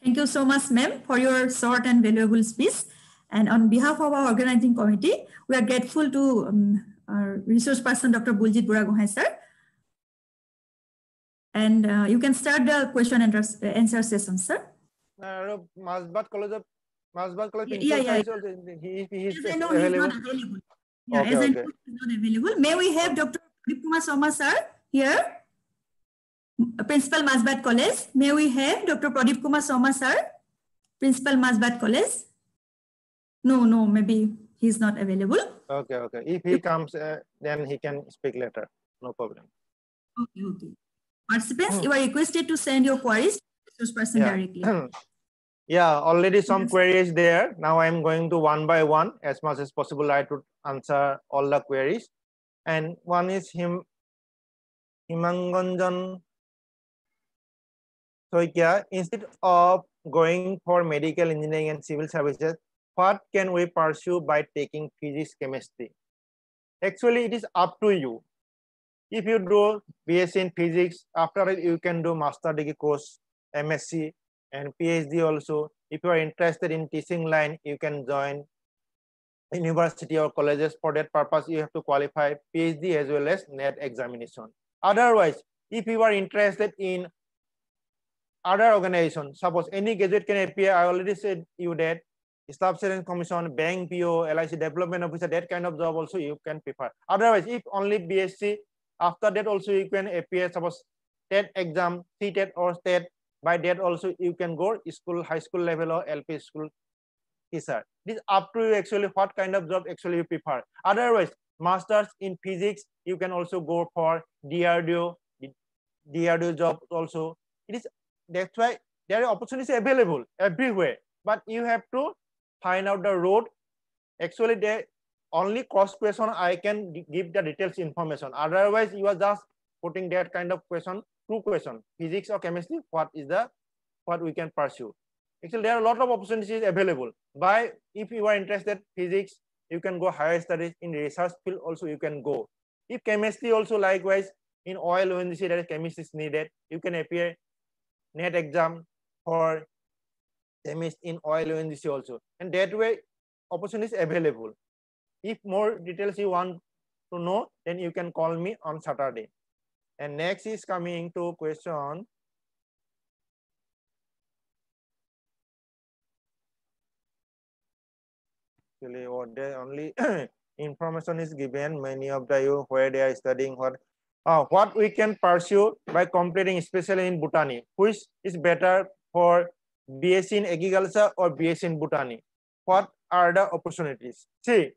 Thank you so much, ma'am, for your short and valuable speech. And on behalf of our organizing committee, we are grateful to our resource person, Dr. Buljit Buragohai, sir. And you can start the question and answer session, sir. Mazbat College, Yeah. He is as I know, he's not available. Yeah, okay, as I okay. know, he's not available. May we have Dr. Pradip Kumar Sharma, sir, here? Principal Mazbat College. May we have Dr. Pradip Kumar Sharma, sir, Principal Mazbat College? No, maybe he's not available. Okay. If he comes, then he can speak later. No problem. Okay. Participants, you are requested to send your queries to the resource person directly. Yeah, already some queries there. Now I'm going to one by one, as much as possible. I to answer all the queries. And one is Himanganjan Soikia. Instead of going for medical engineering and civil services, what can we pursue by taking physics, chemistry? Actually, it is up to you. If you do BSc in physics, after it you can do master degree course, MSc and PhD also. If you are interested in teaching line, you can join university or colleges. For that purpose, you have to qualify PhD as well as NET examination. Otherwise, if you are interested in other organization, suppose any graduate can appear. I already said you that Staff Selection Commission, Bank PO, LIC Development Officer, that kind of job also you can prefer. Otherwise, if only BSc, after that also you can appear, suppose TET exam, CTET or STET. By that also you can go school, high school level or LP school teacher. This is up to you actually what kind of job actually you prefer. Otherwise, masters in physics, you can also go for DRDO job also. It is, that's why there are opportunities available everywhere, but you have to find out the road. Actually, the only cross question I can give the details information. Otherwise, you are just putting that kind of question, two questions, physics or chemistry, what we can pursue. Actually, there are a lot of opportunities available. By if you are interested physics, you can go higher studies in research field also you can go. If chemistry also likewise, in oil ONGC there is chemistry is needed, you can appear NET exam for chemist in oil ONGC also, and that way opportunities available. If more details you want to know, then you can call me on Saturday. And next is coming to question. Actually, what the only information is given, many of the you where they are studying what we can pursue by completing, especially in botany, which is better for BSc in agriculture or BSc in botany. What are the opportunities? See,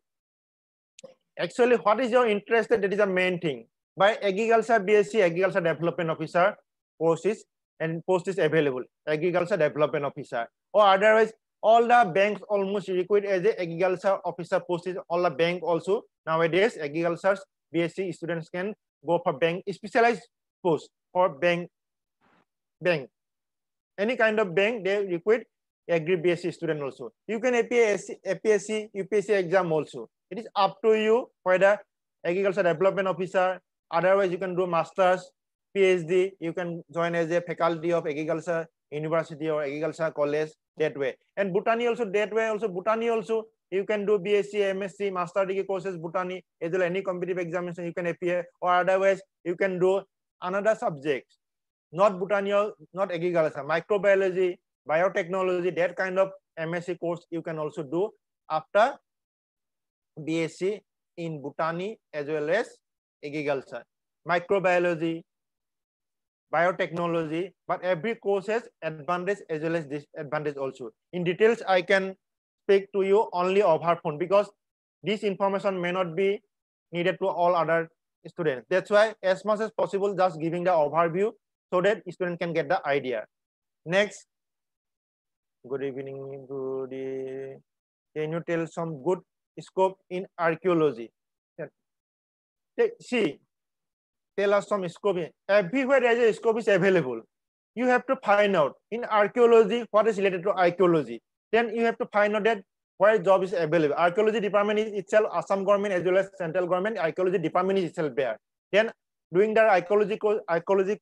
actually, what is your interest? That is the main thing. By agriculture, BSc agriculture development officer post is available. Agriculture development officer, or otherwise, all the banks almost required as a agriculture officer post is all the bank also nowadays. Agriculture BSc students can go for bank specialized post for bank. Any kind of bank they require agri BSc student also. You can APSC, UPSC exam also. It is up to you whether agriculture development officer. Otherwise, you can do masters, PhD. You can join as a faculty of agriculture university or agriculture college that way. And botany also that way. Also botany also you can do BSc, MSc, master degree courses botany. As well any competitive examination you can appear, or otherwise you can do another subject, not botany or not agriculture, microbiology, biotechnology, that kind of MSc course you can also do after BSc in botany as well as agriculture, microbiology, biotechnology, but every course has advantage as well as disadvantage also. In details, I can speak to you only over phone because this information may not be needed to all other students. That's why as much as possible, just giving the overview so that student can get the idea. Next, good evening, can you tell some good scope in archaeology? See, tell us some scope. Everywhere there is a scope is available. You have to find out in archaeology what is related to archaeology. Then you have to find out that where job is available. Archaeology department is itself Assam government as well as central government. Archaeology department is itself there. Then doing the archaeology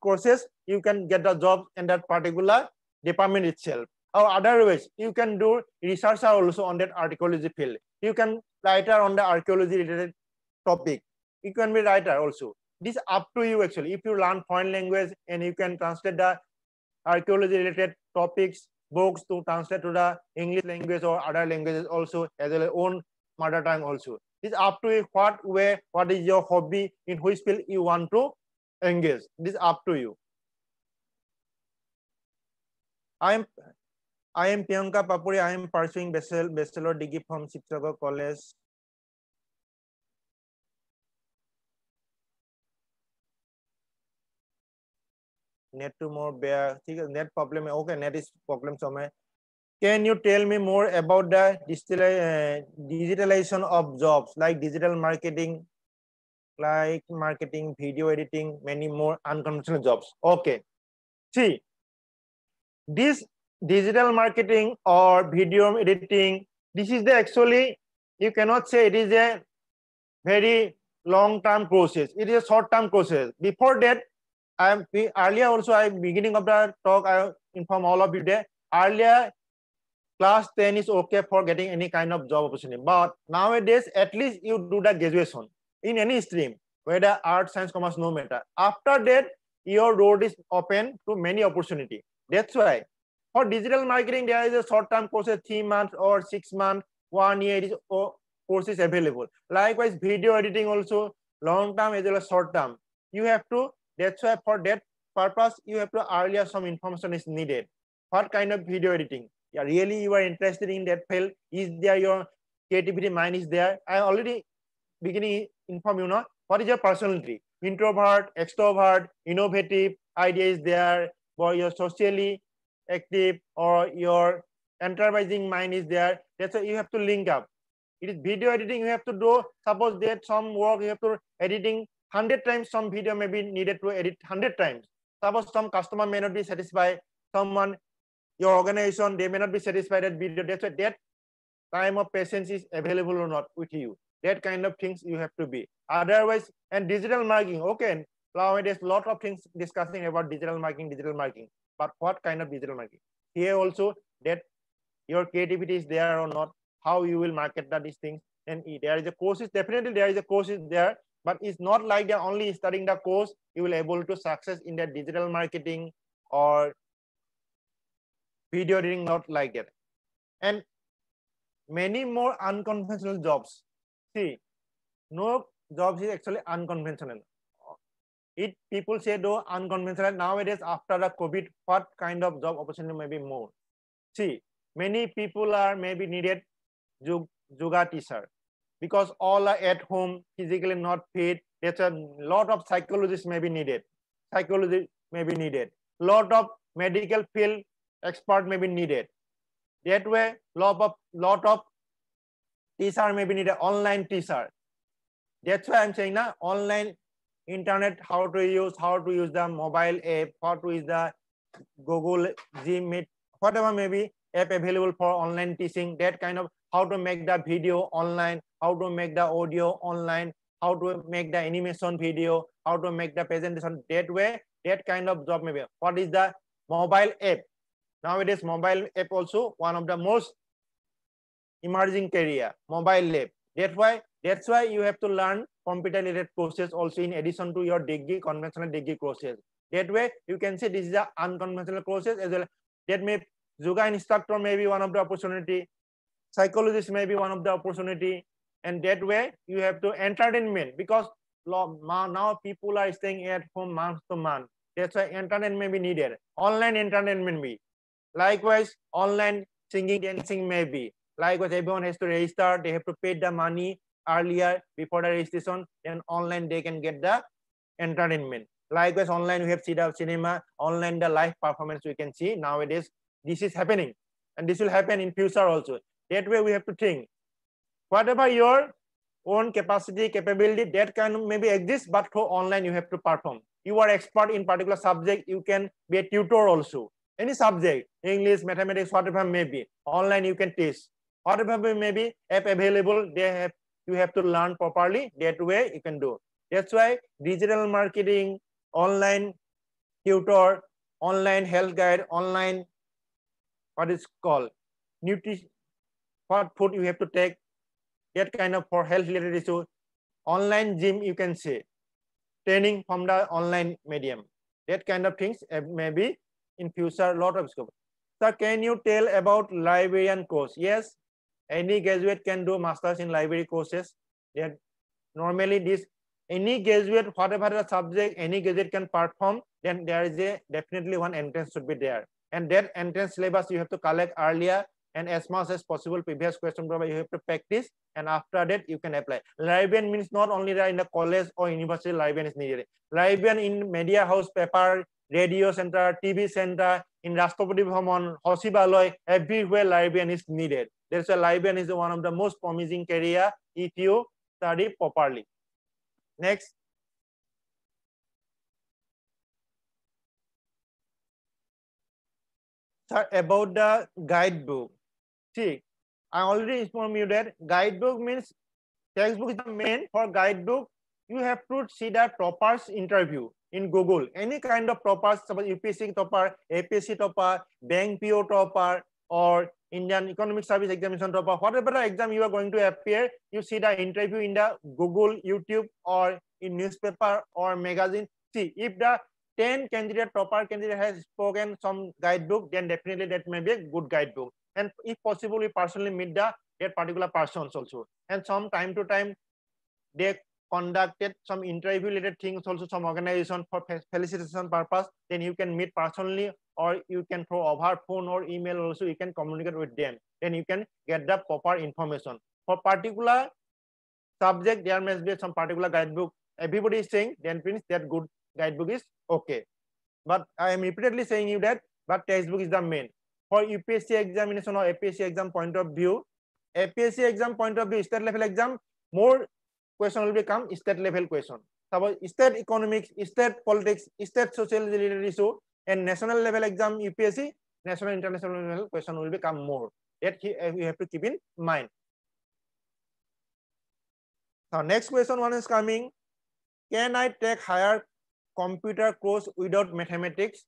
courses, you can get the job in that particular department itself. Or otherwise, you can do research also on that archaeology field. You can writer on the archaeology related topic. You can be writer also. This is up to you actually. If you learn foreign language and you can translate the archaeology related topics, books to translate to the English language or other languages also as well as own mother tongue also. This is up to you what is your hobby, in which field you want to engage. This is up to you. I am Priyanka Papuri. I am pursuing bachelor degree from Chitragarh College. Net to more bear. Net problem. Okay, net is problem somewhere. Can you tell me more about the digitalization of jobs like digital marketing, video editing, many more unconventional jobs? Okay. See, this digital marketing or video editing, this is the actually, you cannot say it is a very long-term courses. It is a short-term courses. Before that, earlier also, beginning of the talk, I inform all of you that earlier class 10 is okay for getting any kind of job opportunity. But nowadays, at least you do the graduation in any stream, whether art, science, commerce, no matter. After that, your road is open to many opportunity. That's why for digital marketing, there is a short-term courses, 3 months or 6 months, 1 year is courses available. Likewise, video editing also long-term as well as short-term. You have to, that's why for that purpose, you have to earlier some information is needed. What kind of video editing? Yeah, really you are interested in that field? Is there your creativity mind is there? I already beginning inform you know what is your personality? Introvert, extrovert, innovative idea is there, or you're socially active, or your enterprising mind is there. That's why you have to link up. It is video editing you have to do. Suppose that some work you have to editing 100 times, some video may be needed to edit 100 times. Suppose some customer may not be satisfied, someone, your organization, they may not be satisfied that video. That's why that time of patience is available or not with you. That kind of things you have to be. Otherwise, and digital marketing, okay, nowadays a lot of things discussing about digital marketing, but what kind of digital marketing? Here also that your creativity is there or not, how you will market that these things. And there is a courses, definitely there is a courses there, but it's not like they're only studying the course, you will able to success in that digital marketing or video editing, not like that. And many more unconventional jobs. See, no jobs is actually unconventional. It people say though unconventional nowadays after the COVID, what kind of job opportunity may be more? See, many people are maybe needed yoga teacher because all are at home, physically not fit. There's a lot of psychologists may be needed. Psychology may be needed. Lot of medical field expert may be needed. That way, lot of teacher may be needed, online teacher. That's why I'm saying now online internet, how to use the mobile app, how to use the Google Zoom Meet, whatever may be app available for online teaching, that kind of how to make the video online, how to make the audio online, how to make the animation video, how to make the presentation. That way, that kind of job maybe. What is the mobile app? Nowadays, mobile app also one of the most emerging career, mobile app. That's why you have to learn computer related courses also in addition to your degree, conventional degree courses. That way you can say this is the unconventional courses as well. That may yoga instructor may be one of the opportunity, psychologist may be one of the opportunity, and that way you have to entertainment because now people are staying at home month to month. That's why entertainment may be needed. Online entertainment may. Likewise, online singing, dancing may be. Likewise, everyone has to register. They have to pay the money earlier before the registration. Then online they can get the entertainment. Likewise, online we have see the cinema. Online the live performance we can see nowadays. This is happening, and this will happen in future also. That way we have to think. Whatever your own capacity, capability, that can maybe exist, but for online you have to perform. You are expert in particular subject. You can be a tutor also. Any subject, English, mathematics, whatever may be. Online you can teach. Whatever may be app available, you have to learn properly. That way you can do. That's why digital marketing, online tutor, online health guide, online what is called nutrition, what food you have to take, that kind of for health related issue. Online gym you can say, training from the online medium. That kind of things maybe in future lot of scope. So can you tell about librarian course? Yes, any graduate can do masters in library courses. That normally this any graduate, whatever the subject, any graduate can perform. Then there is a definitely one entrance should be there, and that entrance syllabus you have to collect earlier, and as much as possible previous question paper you have to practice, and after that you can apply. Librarian means not only in the college or university librarian is needed. Librarian in media house, paper, radio center, TV center, in Rashtrapati Bhaman, Hosibaloi, everywhere librarian is needed. That's why librarian is one of the most promising career if you study properly. Next. So about the guidebook. See, I already informed you that guidebook means textbook is the main. For guidebook, you have to see the toppers interview in Google. Any kind of toppers, suppose UPSC topper, APSC topper, Bank PO topper, or Indian Economic Service Examination topper, whatever the exam you are going to appear, you see the interview in the Google, YouTube, or in newspaper or magazine. See, if the 10 candidate topper candidate has spoken some guidebook, then definitely that may be a good guidebook. And if possible, we personally meet that particular persons also. And some time to time, they conducted some interview related things also, some organization for felicitation purpose. Then you can meet personally, or you can throw over phone or email also, you can communicate with them. Then you can get the proper information. For particular subject, there must be some particular guidebook. Everybody is saying, then means that good guidebook is okay. But I am repeatedly saying you that, but textbook is the main. For UPSC examination or APSC exam point of view, APSC exam point of view, state level exam, more question will become state level question. Suppose state economics, state politics, state social related issue, and national level exam UPSC, national international level question will become more. That you have to keep in mind. Now next question one is coming. Can I take higher computer course without mathematics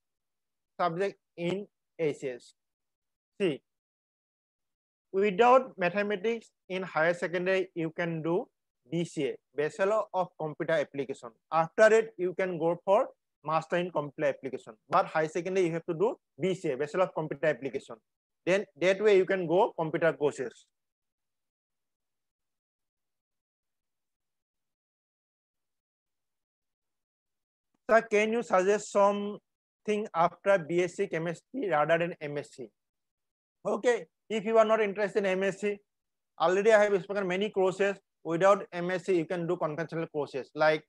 subject in ACS? See, without mathematics in higher secondary, you can do BCA, Bachelor of Computer Application. After it, you can go for Master in Computer Application. But high secondary, you have to do BCA, Bachelor of Computer Application. Then that way you can go computer courses. Sir, can you suggest something after BSc Chemistry rather than MSc? Okay, if you are not interested in MSc, already I have spoken many courses. Without MSc, you can do conventional courses like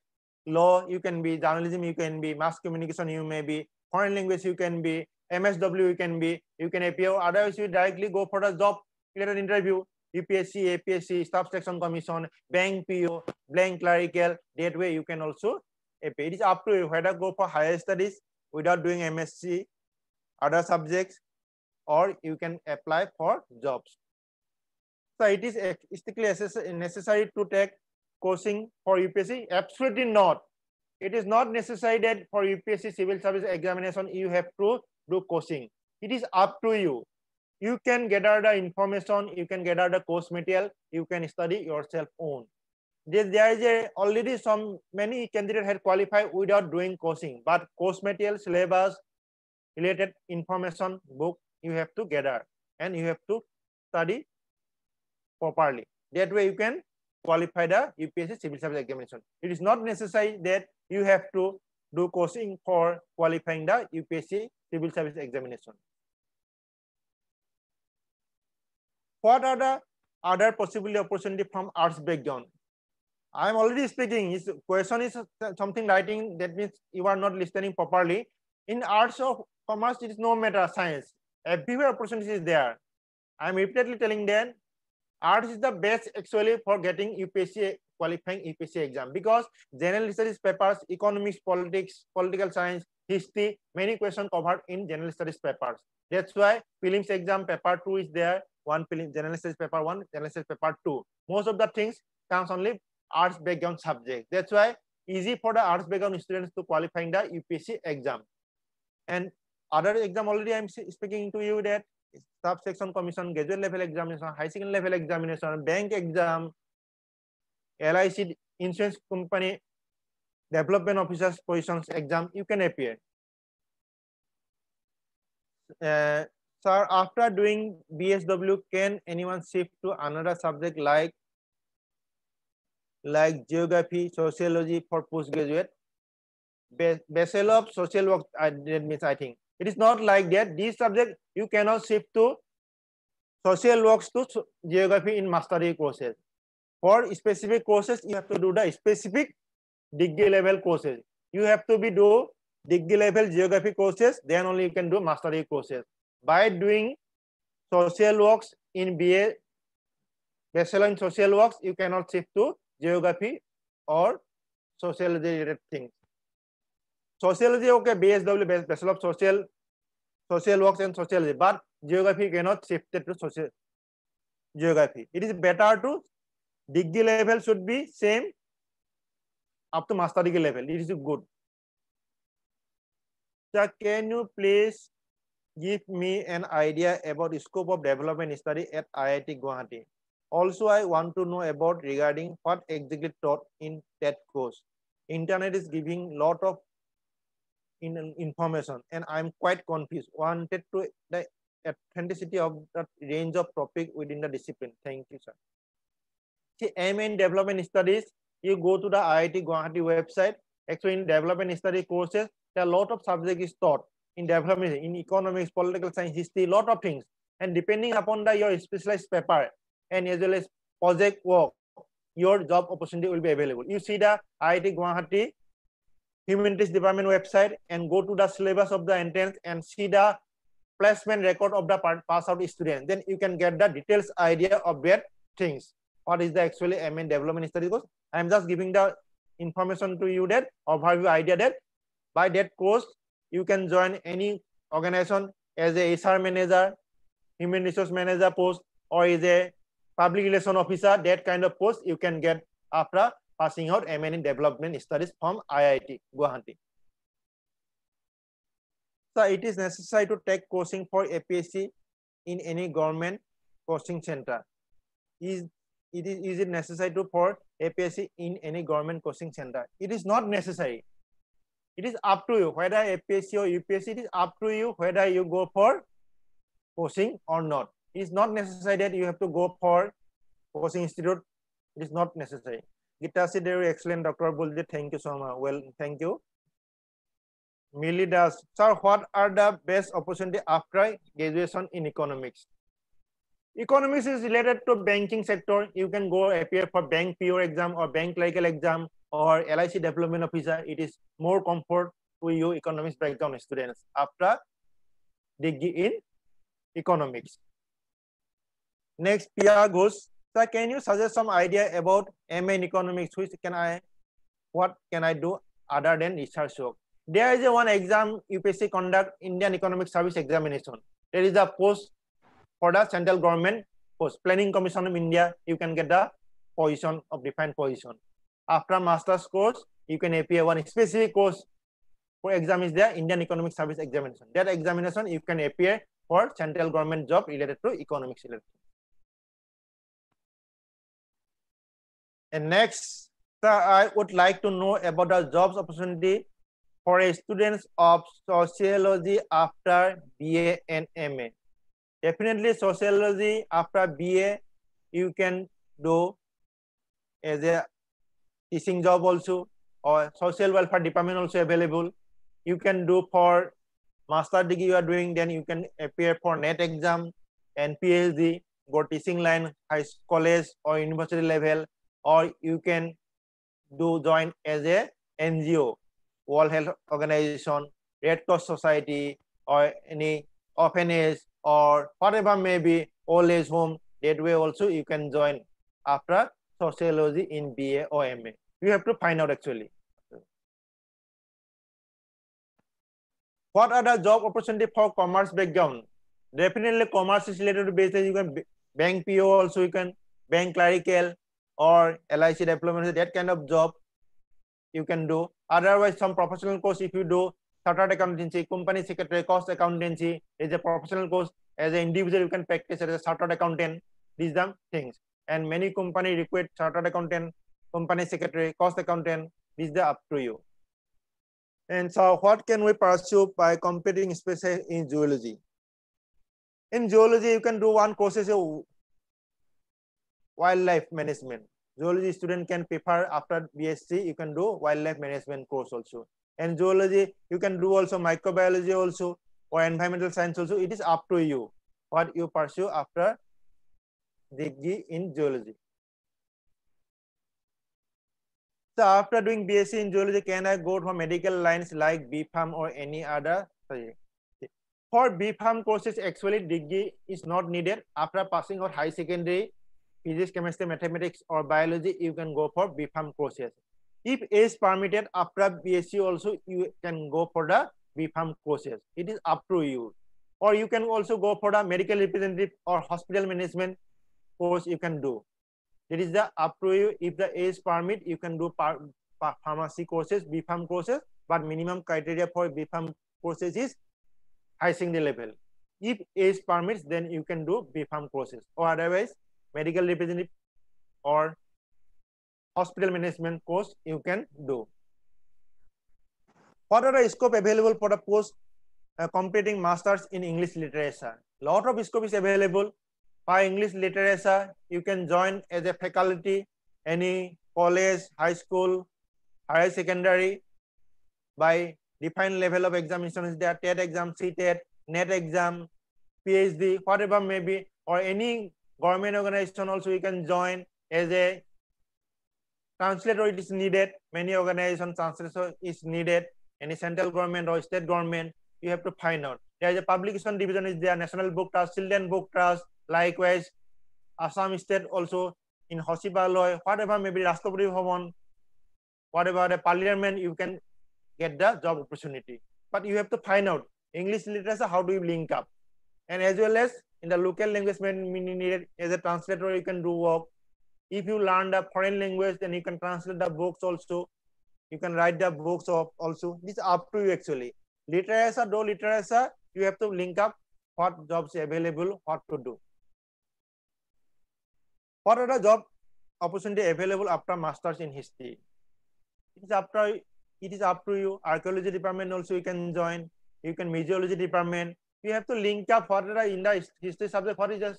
law, you can be, journalism, you can be, mass communication, you may be, foreign language, you can be, MSW, you can be, you can appear. Otherwise, you directly go for the job related interview. UPSC, APSC, Staff Selection Commission, Bank PO, blank clerical. That way, you can also appear. It is up to you whether go for higher studies without doing MSc, other subjects, or you can apply for jobs. So it is strictly necessary to take coaching for UPSC? Absolutely not. It is not necessary that for UPSC civil service examination you have to do coaching. It is up to you. You can gather the information, you can gather the course material, you can study yourself own. There is already many candidates had qualified without doing coaching, but course material, syllabus, related information, book, you have to gather and you have to study properly. That way you can qualify the UPSC civil service examination. It is not necessary that you have to do coaching for qualifying the UPSC civil service examination. What are the other possible opportunity from arts background? I am already speaking. His question is something writing, that means you are not listening properly. In arts or commerce, it is no matter science. Everywhere opportunity is there. I am repeatedly telling them arts is the best actually for getting UPSC qualifying UPSC exam, because general studies papers, economics, politics, political science, history, many questions covered in general studies papers. That's why prelims exam paper 2 is there. One film general studies paper 1, general studies paper 2. Most of the things comes only arts background subject. That's why easy for the arts background students to qualifying the UPSC exam. And other exam already I'm speaking to you that Staff Selection Commission, graduate level examination, high secondary level examination, bank exam, LIC, insurance company, development officers positions exam, you can appear. Sir, after doing BSW, can anyone shift to another subject like geography, sociology for postgraduate? Bachelor of Social Work, that means I think. It is not like that. This subject, you cannot shift to social works to geography in mastery courses. For specific courses, you have to do the specific degree level courses. You have to do degree level geography courses, then only you can do mastery courses. By doing social works in BA, Bachelor in Social Works, you cannot shift to geography or sociology related things. Sociology, okay, BSW, Bachelor of Social Works and Sociology, but geography cannot shift it to social geography. It is better to degree level should be same, up to master degree level. It is good. So can you please give me an idea about the scope of development study at IIT Guwahati? Also, I want to know about regarding what exactly taught in that course. Internet is giving lot of information, and I'm quite confused. Wanted to the authenticity of the range of topic within the discipline. Thank you, sir. See, aim in development studies, you go to the IIT Guwahati website. Actually, in development study courses, there are a lot of subjects is taught in development, in economics, political science, history, lot of things. And depending upon your specialized paper and as well as project work, your job opportunity will be available. You see the IIT Guwahati Humanities Department website and go to the syllabus of the entrance and see the placement record of the pass out students. Then you can get the details idea of their things. What is the actually MN development study course? I am just giving the information to you that overview idea that by that course you can join any organization as a HR manager, human resource manager post, or is a public relation officer. That kind of post you can get after passing out MN in development studies from IIT Guwahati. So it is necessary to take coaching for APSC in any government coaching center. Is it necessary to for APSC in any government coaching center? It is not necessary. It is up to you whether APSC or UPSC. It is up to you whether you go for coaching or not. It is not necessary that you have to go for coaching institute. It is not necessary. Gita Sideru, excellent, Dr. Buljit. Thank you so much. Well, thank you. Millie Das, sir, what are the best opportunity after graduation in economics? Economics is related to banking sector. You can go appear for bank PO exam or bank clerical exam or LIC development officer. It is more comfort to you economics background students after degree in economics. Next, Pia goes, sir, can you suggest some idea about MA in economics? What can I do other than research work? There is one exam UPSC conduct, Indian Economic Service Examination. There is a post for the central government post, Planning Commission of India. You can get the position of defined position. After master's course, you can appear one specific course for exam is there, Indian Economic Service Examination. That examination you can appear for central government job related to economics. And next, sir, I would like to know about the jobs opportunity for students of sociology after BA and MA. Definitely sociology after BA, you can do as a teaching job also, or social welfare department also available. You can do for master degree you are doing, then you can appear for NET exam and PhD, go teaching line, high college or university level, or you can do join as a NGO, World Health Organization, Red Cross Society, or any orphanage, or whatever may be, old age home. That way also you can join after sociology in BA or MA. You have to find out actually. What are the job opportunity for commerce background? Definitely commerce is related to business. You can bank PO also, you can bank clerical or LIC development, that kind of job you can do. Otherwise, some professional course, if you do chartered accountancy, company secretary, cost accountancy is a professional course. As an individual, you can practice as a chartered accountant. These are things. And many companies require chartered accountant, company secretary, cost accountant. These are up to you. And so what can we pursue by competing especially in zoology? In zoology, you can do one course as a wildlife management. Zoology student can prefer after BSc, you can do wildlife management course also. And zoology, you can do also microbiology also or environmental science also. It is up to you what you pursue after degree in zoology. So after doing BSc in zoology, can I go for medical lines like B.Pharm or any other? Sorry. For B.Pharm courses, actually degree is not needed. After passing out high secondary, physics, chemistry, mathematics, or biology, you can go for B.Pharm courses. If age permitted after BSc also, you can go for the B.Pharm courses. It is up to you. Or you can also go for the medical representative or hospital management course you can do. It is the up to you. If the age permit, you can do pharmacy courses, B.Pharm courses, but minimum criteria for B.Pharm courses is high secondary level. If age permits, then you can do B.Pharm courses, or otherwise medical representative or hospital management course you can do. What are the scope available for the post completing masters in English literature? Lot of scope is available. For English literature, you can join as a faculty, any college, high school, higher secondary, by defined level of examination is there, TET exam, CTET, NET exam, PhD, whatever may be, or any government organization also you can join as a translator. It is needed. Many organizations translator is needed. Any central government or state government, you have to find out. There is a publication division is there, National Book Trust, Children Book Trust, likewise Assam State also in Hosibaloi, whatever may be Rashtrapati Bhavan, whatever the parliament, you can get the job opportunity. But you have to find out English literature, how do you link up, and as well as in the local language needed as a translator you can do work. If you learn the foreign language, then you can translate the books also. You can write the books of also. This is up to you actually. Literature, though literature, you have to link up what jobs are available, what to do. What are the job opportunity available after masters in history? It is up to you. Archaeology department also you can join. You can meteorology department. You have to link up what are in the history subject, what is the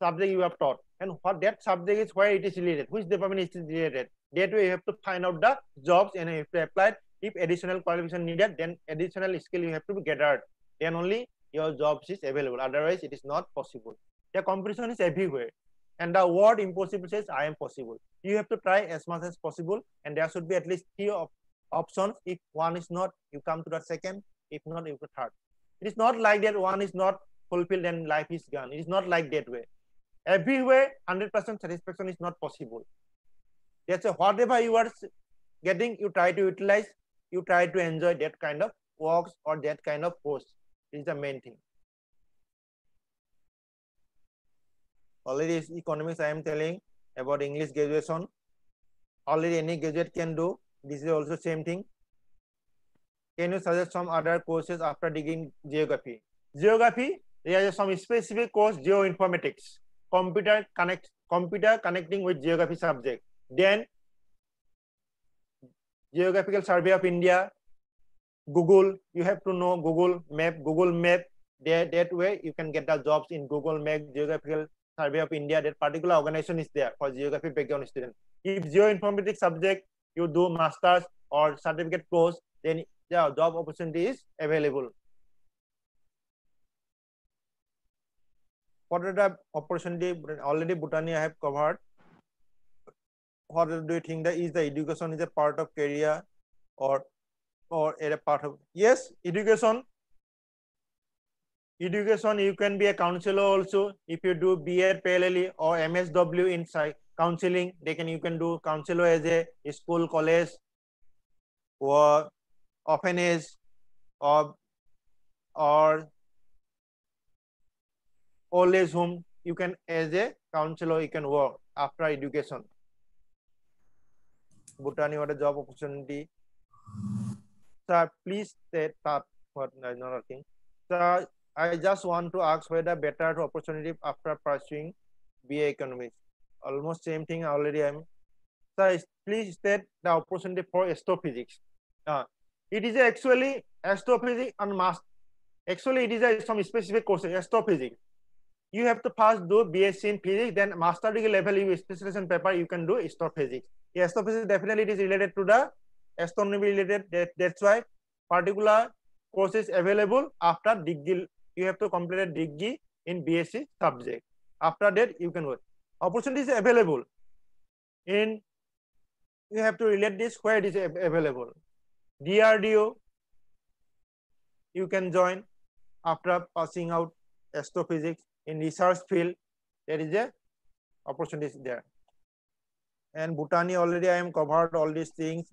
subject you have taught, and what that subject is, where it is related, which department is related. That way you have to find out the jobs and you have to apply. If additional qualification needed, then additional skill you have to be gathered. Then only your jobs is available. Otherwise, it is not possible. The competition is everywhere. And the word impossible says, I am possible. You have to try as much as possible. And there should be at least 3 options. If one is not, you come to the second. If not, you go third. It is not like that one is not fulfilled and life is gone. It is not like that way. Everywhere, 100% satisfaction is not possible. That's why whatever you are getting, you try to utilize, you try to enjoy that kind of works or that kind of course. This is the main thing. Already economics I am telling about English graduation. Already any graduate can do. This is also same thing. Can you suggest some other courses after digging geography? Geography, there is some specific course, geoinformatics, computer connecting with geography subject. Then Geographical Survey of India, Google, you have to know Google Map. That way you can get the jobs in Google Map, Geographical Survey of India. That particular organization is there for geography background student. If geoinformatics subject you do masters or certificate course, then the job opportunity is available. What are the opportunity? Already Botany I have covered. What do you think that is the education is a part of career or a part of? Yes, education you can be a counselor also. If you do BA parallelly or MSW in counseling, you can do counselor as a school, college, or orphanage, or old age home. You can as a counselor you can work after education. Botany, what a job opportunity. Sir, please state that what another thing. Sir, I just want to ask whether better opportunity after pursuing BA economics. Almost same thing already I am. Sir, please state the opportunity for astrophysics. It is actually astrophysics and math. Actually, it is some specific courses, astrophysics. You have to first do BSc in physics, then master degree level you specialization paper you can do astrophysics. Astrophysics definitely it is related to the astronomy related. That's why particular courses available after degree. You have to complete a degree in BSc subject. After that you can work. Opportunities available in. You have to relate this where it is available. DRDO you can join after passing out astrophysics. In research field, there is a opportunities there. And Botany already I am covered all these things.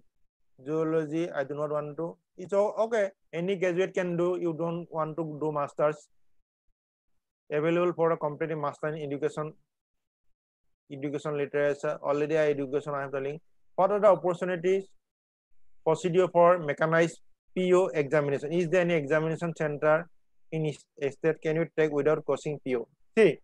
Zoology, I do not want to. It's okay. Any graduate can do. You don't want to do masters. Available for a completing master in education literature. Already education I am telling. What are the opportunities procedure for mechanized PO examination. Is there any examination center in state can you take without causing PO? See,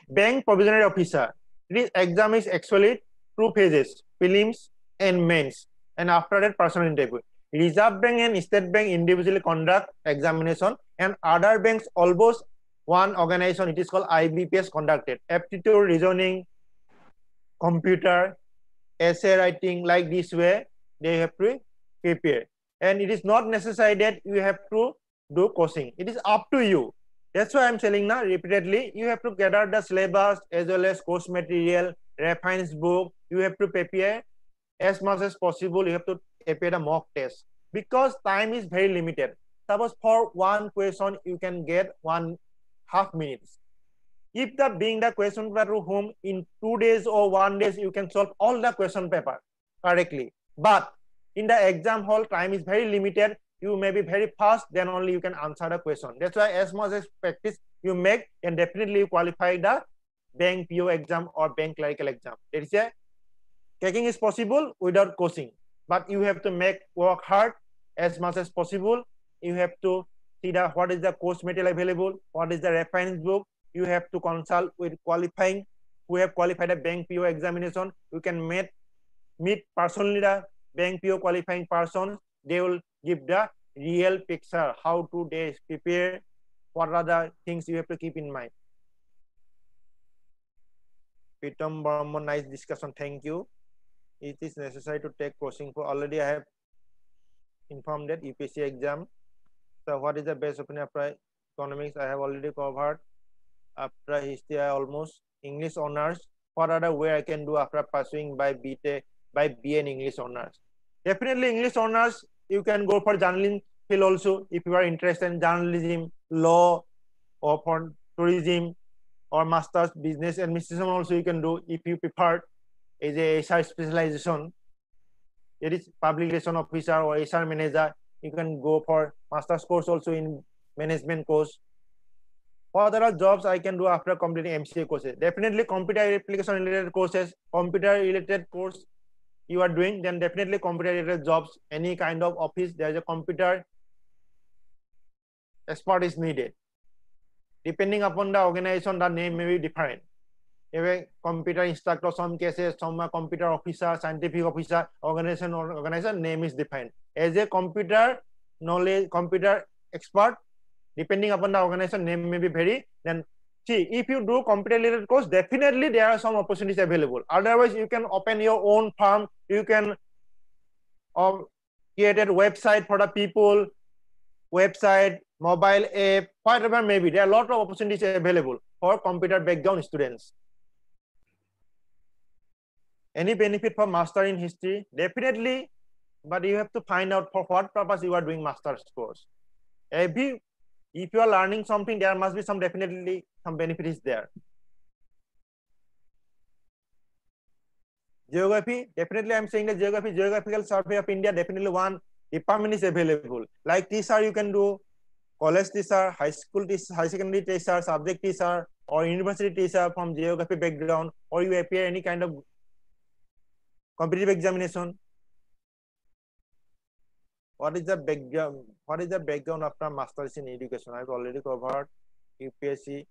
bank provisionary officer, this exam is actually 2 phases, prelims and mains, and after that personal interview. Reserve Bank and State Bank individually conduct examination, and other banks almost one organization, it is called IBPS, conducted. Aptitude, reasoning, computer, essay writing, like this way they have to prepare. And it is not necessary that you have to do coaching. It is up to you. That's why I'm telling now repeatedly, you have to gather the syllabus as well as course material, reference book. You have to prepare as much as possible. You have to prepare the mock test because time is very limited. Suppose for one question you can get 1.5 minutes. If the being the question paper home in 2 days or 1 day, you can solve all the question paper correctly. But in the exam hall, time is very limited. You may be very fast, then only you can answer the question. That's why as much as practice you make, and definitely you qualify the bank PO exam or bank clerical exam. That is a cracking is possible without coaching, but you have to work hard as much as possible. You have to see what is the course material available, what is the reference book. You have to consult with qualifying who have qualified a bank PO examination. You can meet personally the bank PO qualifying person. They will give the real picture, how to they prepare, what are the things you have to keep in mind. Pitam Brahman, nice discussion, thank you. It is necessary to take coaching for already I have informed that UPSC exam. So what is the best opinion after economics? I have already covered. After history, I almost English honors. What other way I can do after pursuing by BA in English honors? Definitely English honors. You can go for journalism field also if you are interested in journalism, law, or for tourism, or master's business administration also you can do if you prefer as a HR specialization. It is public relation officer or HR manager. You can go for master's course also in management course. What other jobs I can do after completing MCA courses? Definitely computer application related courses, computer related course you are doing, then definitely computer related jobs, any kind of office, there is a computer expert is needed. Depending upon the organization, the name may be different. If a computer instructor, some cases, some computer officer, scientific officer, organization name is different. As a computer knowledge, computer expert, depending upon the organization name may be vary. Then see, if you do computer related course, definitely there are some opportunities available. Otherwise, you can open your own firm. You can create a website for the people, website, mobile app, whatever maybe. There are a lot of opportunities available for computer background students. Any benefit for master in history? Definitely, but you have to find out for what purpose you are doing master's course. If you are learning something, there must be definitely some benefit is there. Geography, definitely I'm saying that geographical survey of India, definitely one department is available. Like teacher you can do, college teacher, high school teacher, high secondary teacher, subject teacher, or university teacher from geography background, or you appear any kind of competitive examination. What is the background? What is the background after masters in education? I've already covered UPSC.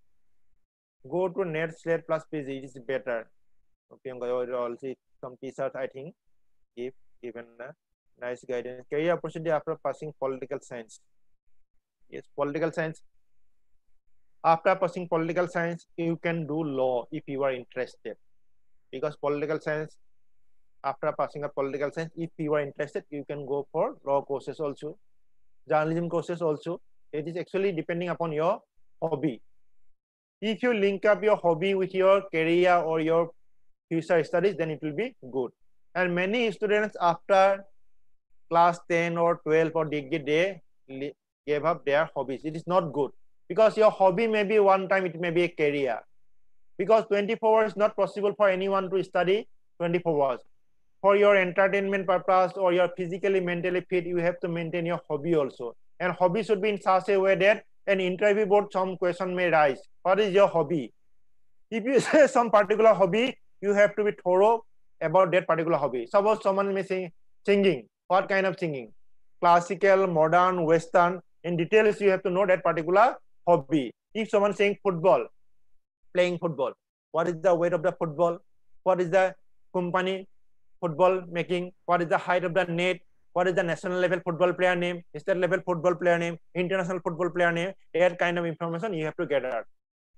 Go to NET, SLAT plus PG. It is better. Okay, also some teachers I think give given a nice guidance. Career opportunity after passing political science. Yes, political science. After passing political science, you can do law if you are interested. Because political science. After passing a political science, if you are interested, you can go for law courses also, journalism courses also. It is actually depending upon your hobby. If you link up your hobby with your career or your future studies, then it will be good. And many students after class 10 or 12 or degree, they gave up their hobbies. It is not good because your hobby may be one time, it may be a career. Because 24 hours is not possible for anyone to study 24 hours. For your entertainment purpose or your physically, mentally fit, you have to maintain your hobby also. And hobby should be in such a way that an interview board, some question may rise. What is your hobby? If you say some particular hobby, you have to be thorough about that particular hobby. Suppose someone may say singing. What kind of singing? Classical, modern, western. In details, you have to know that particular hobby. If someone saying football, playing football, what is the weight of the football? What is the company football making? What is the height of the net? What is the national level football player name, state level football player name, international football player name? That kind of information you have to gather.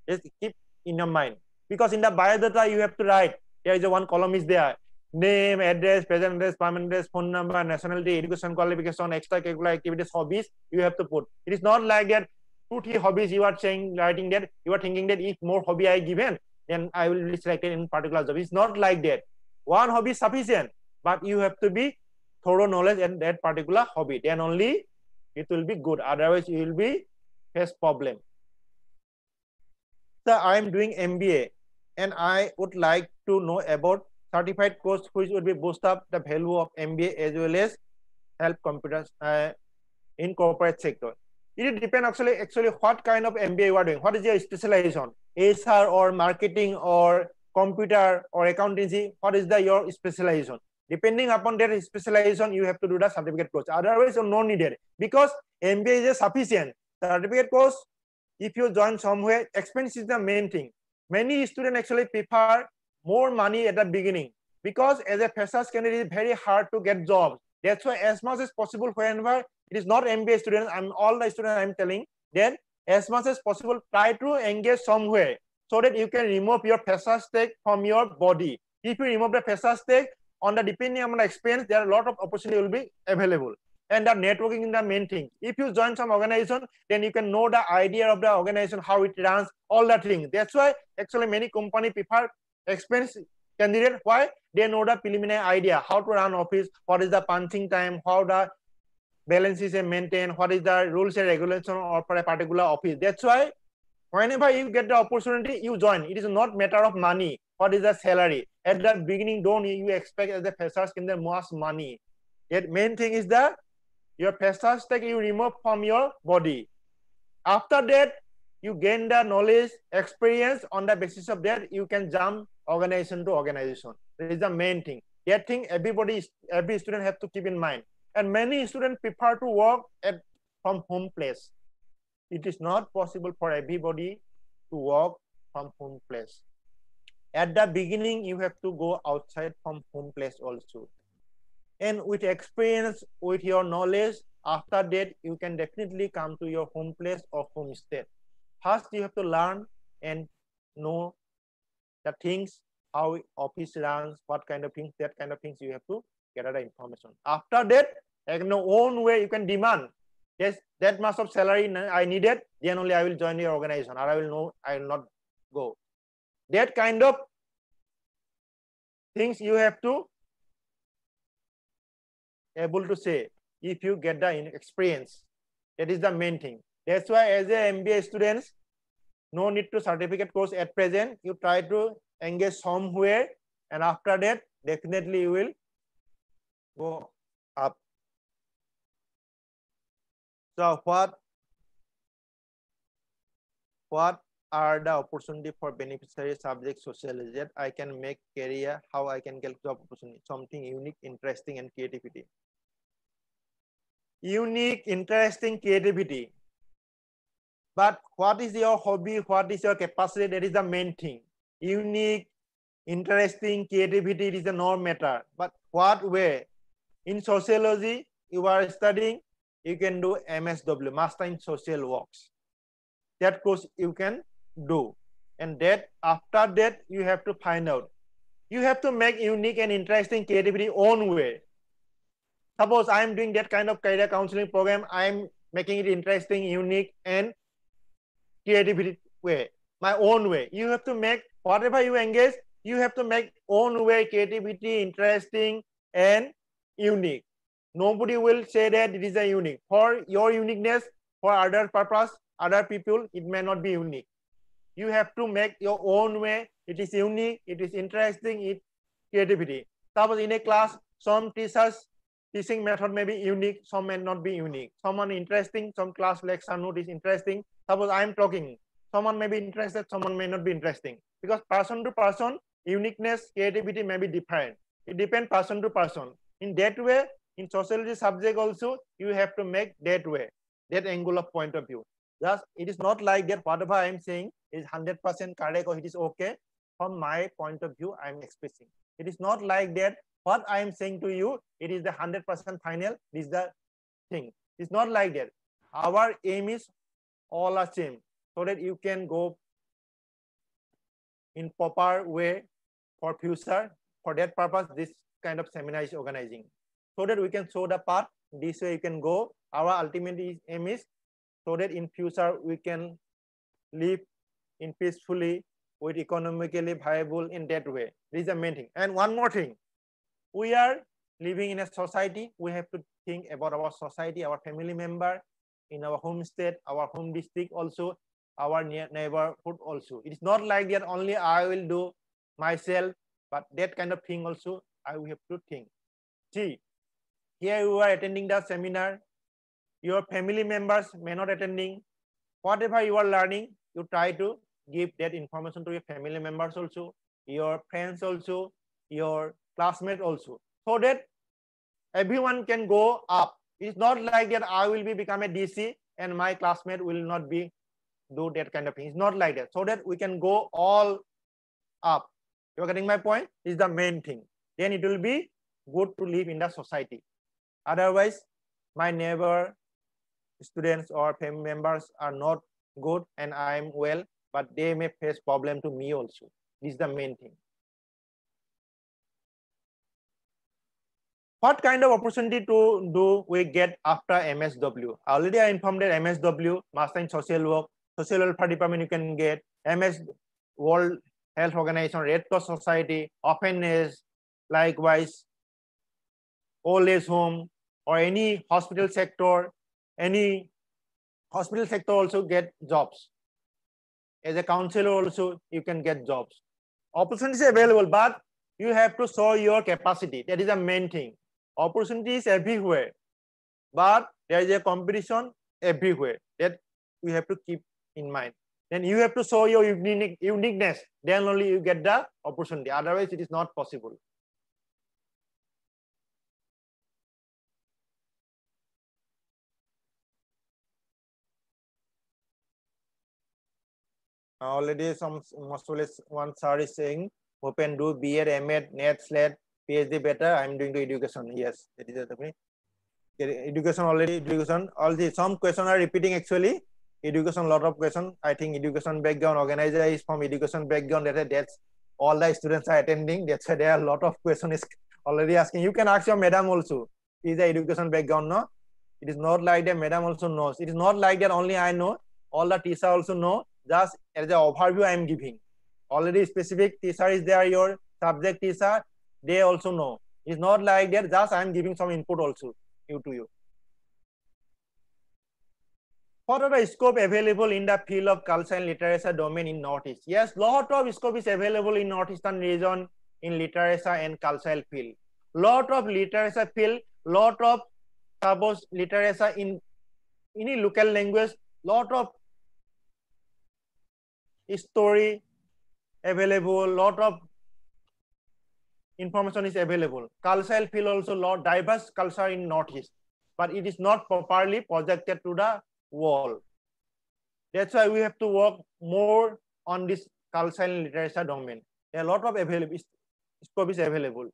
Just keep in your mind. Because in the biodata, you have to write. There is a one column is there. Name, address, present address, permanent address, phone number, nationality, education qualification, extracurricular activities, hobbies, you have to put. It is not like that 2-3 hobbies you are saying, writing that, you are thinking that if more hobby I given, then I will be selected in particular job. It's not like that. One hobby is sufficient, but you have to be thorough knowledge in that particular hobby. Then only it will be good. Otherwise, you will be face problem. So I am doing MBA, and I would like to know about certified course which would be boost up the value of MBA as well as help computers in corporate sector. It depends actually what kind of MBA you are doing. What is your specialization? HR or marketing or computer or accountancy? What is your specialization? Depending upon that specialization, you have to do the certificate course. Otherwise, you're not needed because MBA is sufficient. Certificate course, if you join somewhere, expense is the main thing. Many students actually prefer more money at the beginning because as a freshers candidate, it's very hard to get jobs. That's why as much as possible, whenever it is not MBA students, all the students I'm telling, then as much as possible, try to engage somewhere so that you can remove your freshers tag from your body. If you remove the freshers tag, on the depending on the experience, there are a lot of opportunity will be available. And the networking is the main thing. If you join some organization, then you can know the idea of the organization, how it runs, all that thing. That's why actually many companies prefer experienced candidate. Why? They know the preliminary idea, how to run office, what is the punching time, how the balance is maintained, what is the rules and regulation of for a particular office. That's why whenever you get the opportunity, you join. It is not matter of money. What is the salary? At the beginning, don't you expect as the freshers can the most money. Yet main thing is that your freshers tag you remove from your body. After that, you gain the knowledge, experience. On the basis of that, you can jump organization to organization. That is the main thing. That thing every student have to keep in mind. And many students prefer to work from home place. It is not possible for everybody to work from home place. At the beginning, you have to go outside from home place also. And with experience, with your knowledge, after that, you can definitely come to your home place or home state. First, you have to learn and know the things, how office runs, what kind of things, that kind of things you have to gather the information. After that, in your own way, you can demand, yes, that much of salary I needed, then only I will join your organization, or I will know I will not go. That kind of things you have to able to say if you get the experience. That is the main thing. That's why as a MBA students, no need to certificate course at present. You try to engage somewhere, and after that, definitely you will go up. So what are the opportunity for beneficiary subject sociology that I can make career, how I can get job opportunity, something unique, interesting, and creativity. Unique, interesting, creativity. But what is your hobby? What is your capacity? That is the main thing. Unique, interesting, creativity, it is a no matter. But what way? In sociology, you are studying, you can do MSW, Master in Social Works. That course you can do. And that after that, you have to find out. You have to make unique and interesting creativity own way. Suppose I am doing that kind of career counseling program, I am making it interesting, unique, and creativity way, my own way. You have to make whatever you engage, you have to make own way, creativity, interesting, and unique. Nobody will say that it is a unique. For your uniqueness, for other purpose, other people, it may not be unique. You have to make your own way. It is unique, it is interesting, it creativity. Suppose in a class, some teachers teaching method may be unique, some may not be unique. Someone interesting, some class lecture note is interesting. Suppose I am talking, someone may be interested, someone may not be interesting. Because person to person, uniqueness, creativity may be different. It depends person to person. In that way, In sociology subject also, you have to make that way, that angle of point of view. Thus, it is not like that whatever I am saying is 100% correct or it is okay. From my point of view, I am expressing. It is not like that. What I am saying to you, it is the 100% final. This is the thing. It's not like that. Our aim is all are same, so that you can go in proper way for future. For that purpose, this kind of seminar is organizing, so that we can show the path. This way you can go. Our ultimate aim is so that in future we can live in peacefully with economically viable in that way. This is the main thing. And one more thing, we are living in a society. We have to think about our society, our family member, in our home state, our home district also, our neighborhood also. It is not like that only I will do myself, but that kind of thing also I will have to think. See, here you are attending the seminar, your family members may not attending. Whatever you are learning, you try to give that information to your family members also, your friends also, your classmates also, so that everyone can go up. It's not like that I will become a DC and my classmate will not be do that kind of thing. It's not like that. So that we can go all up. You're getting my point? Is the main thing. Then it will be good to live in the society. Otherwise, my neighbor, students or family members are not good and I'm well, but they may face problem to me also. This is the main thing. What kind of opportunity to do we get after MSW? Already I informed that MSW, Master in Social Work, Social Welfare Department you can get, MS World Health Organization, Red Cross Society, orphanage, likewise, old age home, or any hospital sector also get jobs. As a counselor also, you can get jobs. Opportunities available, but you have to show your capacity. That is the main thing. Opportunities everywhere, but there is a competition everywhere. That we have to keep in mind. Then you have to show your uniqueness. Then only you get the opportunity. Otherwise, it is not possible. Already one sir is saying, open do B.Ed, M.Ed, NET, SLET, PhD better. I'm doing the education. Yes, that is the thing. Education already, education. Already some questions are repeating actually. Education, lot of questions. I think education background, organizer is from education background. That's all the students are attending. That's why there are a lot of questions already asking. You can ask your madam also. Is the education background, no? It is not like that madam also knows. It is not like that only I know. All the teacher also know. Just as an overview I am giving. Already specific teacher is there, your subject teacher, they also know. It's not like that, just I am giving some input also to you. What are the scope available in the field of culture and literature domain in Northeast? Yes, lot of scope is available in Northeastern region in literature and cultural field. Lot of literature field, lot of suppose literature in any local language, lot of story available, lot of information is available. Cultural field also lot diverse culture in Northeast, but it is not properly projected to the world. That's why we have to work more on this cultural and literature domain. There are a lot of available scope is available.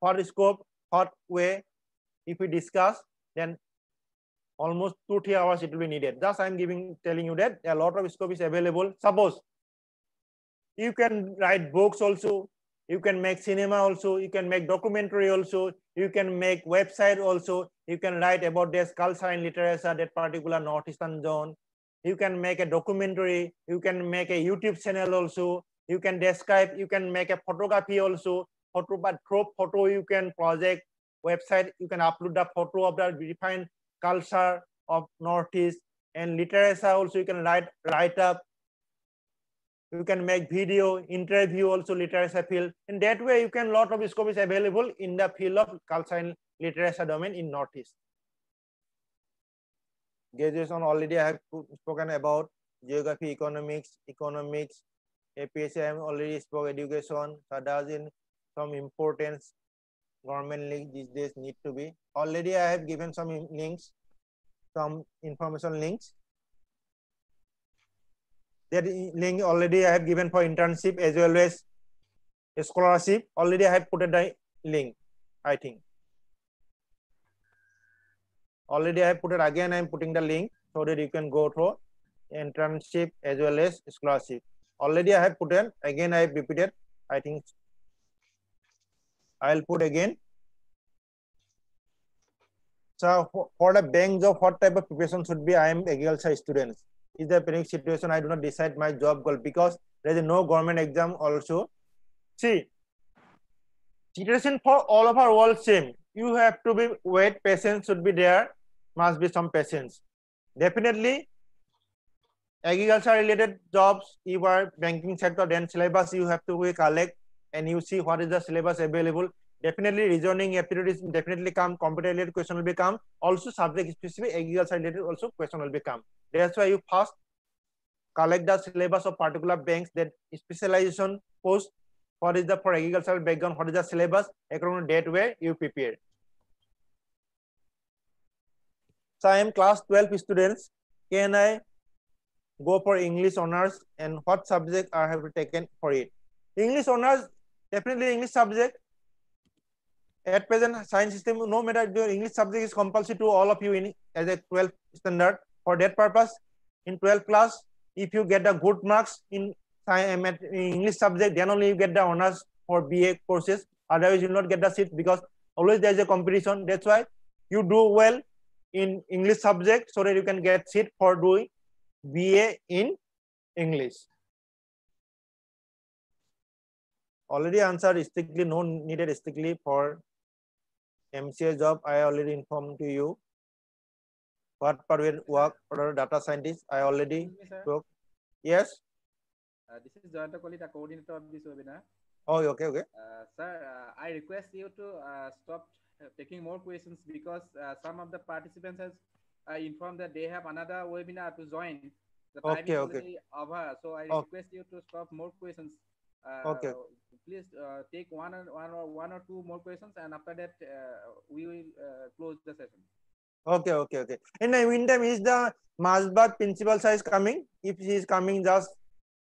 For scope, what way, if we discuss, then almost 2-3 hours it will be needed. Thus, I'm telling you that a lot of scope is available. Suppose you can write books also, you can make cinema also, you can make documentary also, you can make website also, you can write about this culture and literature, that particular Northeastern zone. You can make a documentary, you can make a YouTube channel also, you can describe, you can make a photography also, but through photo you can project website, you can upload the photo of the defined culture of Northeast, and literature also you can write up, you can make video, interview also literature field. In that way, you can lot of scope is available in the field of culture and literature domain in Northeast. Graduation already I have spoken about geography, economics, APSC I have already spoke education, so does in some importance government link these days need to be. Already I have given some links, some information links. That link already I have given for internship as well as scholarship. Already I have put a link, I think. Already I have put it again. I am putting the link so that you can go through internship as well as scholarship. Already I have put it again. I have repeated. I think I'll put again. So for the bank job, what type of preparation should be? I am agriculture student. Is the panic situation? I do not decide my job goal because there is no government exam also. See, situation for all of our world same. You have to be wait, patience should be there. Must be some patience. Definitely, agriculture related jobs, if are banking sector, then syllabus you have to collect and you see what is the syllabus available. Definitely reasoning aptitude definitely come, computer related question will become, also subject specific agriculture related also question will become. That's why you first collect the syllabus of particular banks, that specialization post, what is the for agricultural background, what is the syllabus, according to that way you prepare. So I am class 12 students. Can I go for English honors and what subject I have taken for it? English honors, definitely English subject. At present, science system, no matter your English subject is compulsory to all of you in as a 12th standard. For that purpose, in 12th class, if you get the good marks in English subject, then only you get the honors for BA courses. Otherwise, you will not get the seat because always there is a competition. That's why you do well in English subject so that you can get seat for doing BA in English. Already answered strictly, no needed strictly for MCA job. I already informed to you. What part will work for data scientist? I already spoke. Yes. This is Jayanta Kolita, coordinator of this webinar. Oh, okay, okay. Sir, I request you to stop taking more questions because some of the participants has informed that they have another webinar to join. The time is already over, so I request you to stop more questions. Okay. Please take one or two more questions, and after that we will close the session. Okay, okay, okay. In the meantime, is the Masbat principal size coming? If he is coming, just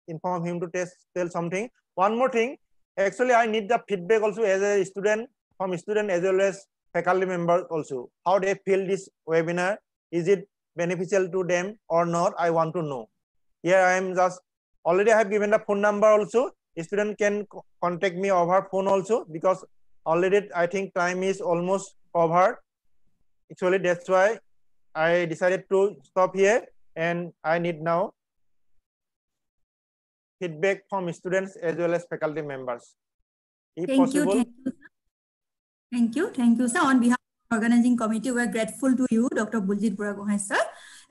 inform him to tell something. One more thing, actually, I need the feedback also as a student, from student as well as faculty members also. How they feel this webinar? Is it beneficial to them or not? I want to know. Here I am just already I have given the phone number also. A student can contact me over phone also because already I think time is almost over. Actually, that's why I decided to stop here, and I need now feedback from students as well as faculty members. If possible. Thank you, sir. On behalf of the organizing committee, we are grateful to you, Dr. Buljit Buragohai, sir.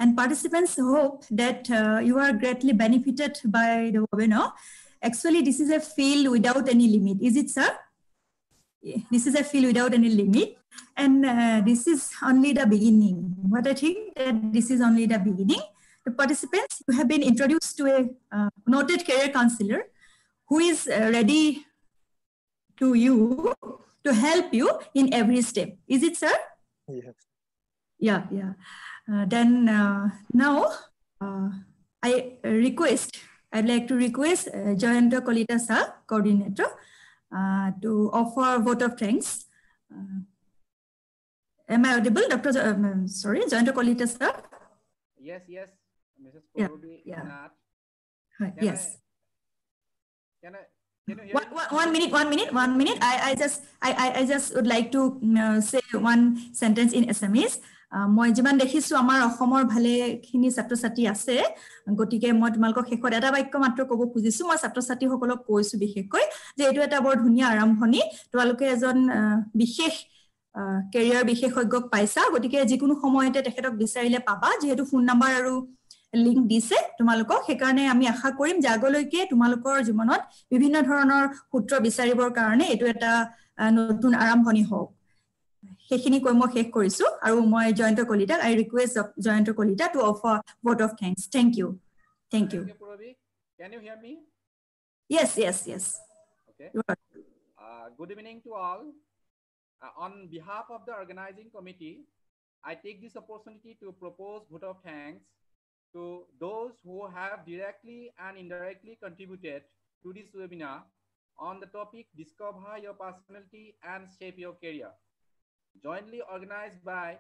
And participants hope that you are greatly benefited by the webinar. Actually, this is a field without any limit. Is it, sir? Yeah, this is a field without any limit. And this is only the beginning. What I think that this is only the beginning. The participants, you have been introduced to a noted career counselor who is ready to you to help you in every step. Is it, sir? Yes. Yeah, yeah. Then now I'd like to request Jayanta Kolita sir, coordinator, to offer a vote of thanks. Am I audible, Dr. Sorry, Jayanta Kolita sir? Yes, yes, Mrs. Purobi. Yeah. Can Yes. Can you hear me? One minute. I just would like to say one sentence in Assamese. মই যিমান দেখিছো আমাৰ অসমৰ ভালেখিনি ছাত্ৰ ছাত্ৰী আছে, গতিকে মই তোমালোকক শেষত এটা বাক্য মাত্ৰ ক'ব খুজিছো। মই ছাত্ৰ ছাত্ৰীসকলক কৈছো বিশেষকৈ যে এইটো এটা বৰ ধুনীয়া আৰম্ভণি, তোমালোকে এজন বিশেষ কেৰিয়াৰ বিশেষজ্ঞক পাইছা, গতিকে যিকোনো সময়তে তেখেতক বিচাৰিলে পাবা, যিহেতু ফোন নাম্বাৰ আৰু লিংক দিছে তোমালোকক। সেইকাৰণে আমি আশা কৰিম যে আগলৈকে তোমালোকৰ জীৱনত বিভিন্ন ধৰণৰ সূত্ৰ বিচাৰিবৰ কাৰণে এইটো এটা নতুন আৰম্ভণি হওক। সেইখিনি কৈ মই শেষ কৰিছো আৰু মই Jayanta Kalita, I request Jayanta Kolita to offer vote of thanks. Thank you. Thank you. Can you hear me? Yes. Okay. Good evening to all. On behalf of the organizing committee, I take this opportunity to propose vote of thanks to those who have directly and indirectly contributed to this webinar on the topic Discover Your Personality and Shape Your Career, jointly organized by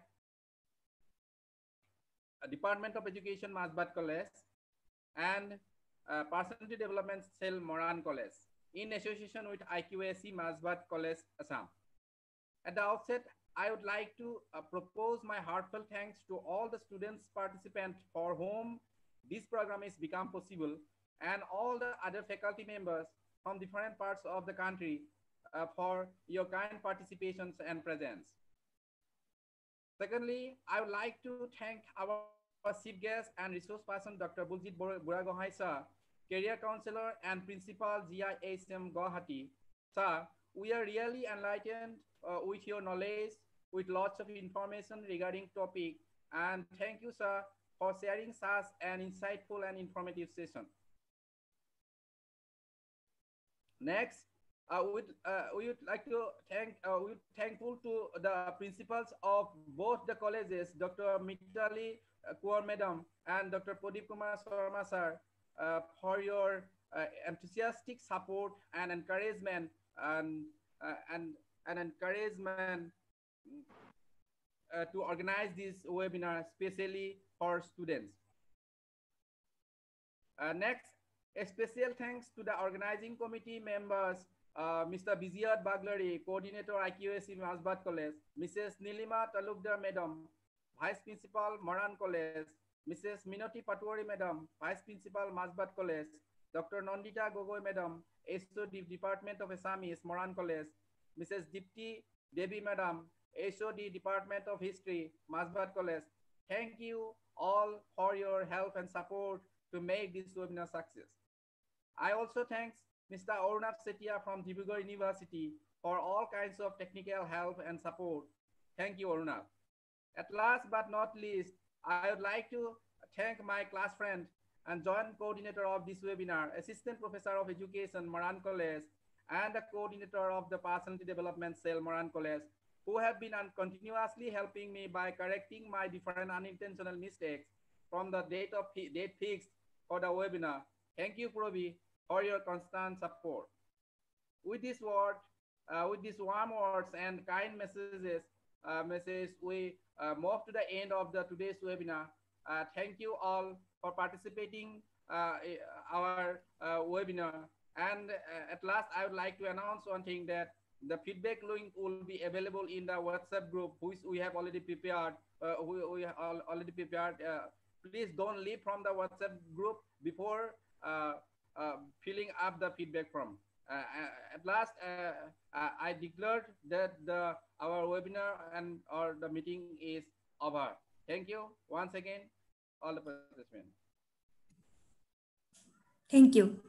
Department of Education, Masbat College, and Personality Development Cell, Moran College, in association with IQAC, Masbat College, Assam. At the outset, I would like to propose my heartfelt thanks to all the students participants for whom this program has become possible, and all the other faculty members from different parts of the country for your kind participations and presence. Secondly, I would like to thank our chief guest and resource person, Dr. Buljit Buragohai sir, career counselor and principal GISM Guwahati. Sir, we are really enlightened with your knowledge, with lots of information regarding topic, and thank you, sir, for sharing such an insightful and informative session. Next, we would like to thank, we're thankful to the principals of both the colleges, Dr. Mitali Kaur Madam and Dr. Pradip Kumar Sharma sir, for your enthusiastic support and encouragement and encouragement to organize this webinar, especially for students. Next, a special thanks to the organizing committee members, Mr. Biziad Baglari, Coordinator IQAC Masbat College, Mrs. Nilima Talukdar Madam, Vice Principal Moran College, Mrs. Minoti Patwari Madam, Vice Principal Masbat College, Dr. Nandita Gogoi Madam, HOD Department of Assamese, Moran College, Mrs. Dipti Devi Madam, HOD Department of History, Masbat College. Thank you all for your help and support to make this webinar success. I also thank Mr. Ornav Setia from Dibrugarh University for all kinds of technical help and support. Thank you, Ornav. At last but not least, I would like to thank my class friend and joint coordinator of this webinar, Assistant Professor of Education, Moran College, and the coordinator of the Personality Development Cell, Moran College, who have been continuously helping me by correcting my different unintentional mistakes from the date fixed for the webinar. Thank you, Purabi, for your constant support. With this word, with these warm words and kind messages, we move to the end of today's webinar. Thank you all for participating our webinar. And at last, I would like to announce one thing, that the feedback link will be available in the WhatsApp group, which we have already prepared. Please don't leave from the WhatsApp group before filling up the feedback form. At last, I declared that our webinar or the meeting is over. Thank you once again, all the participants. Thank you.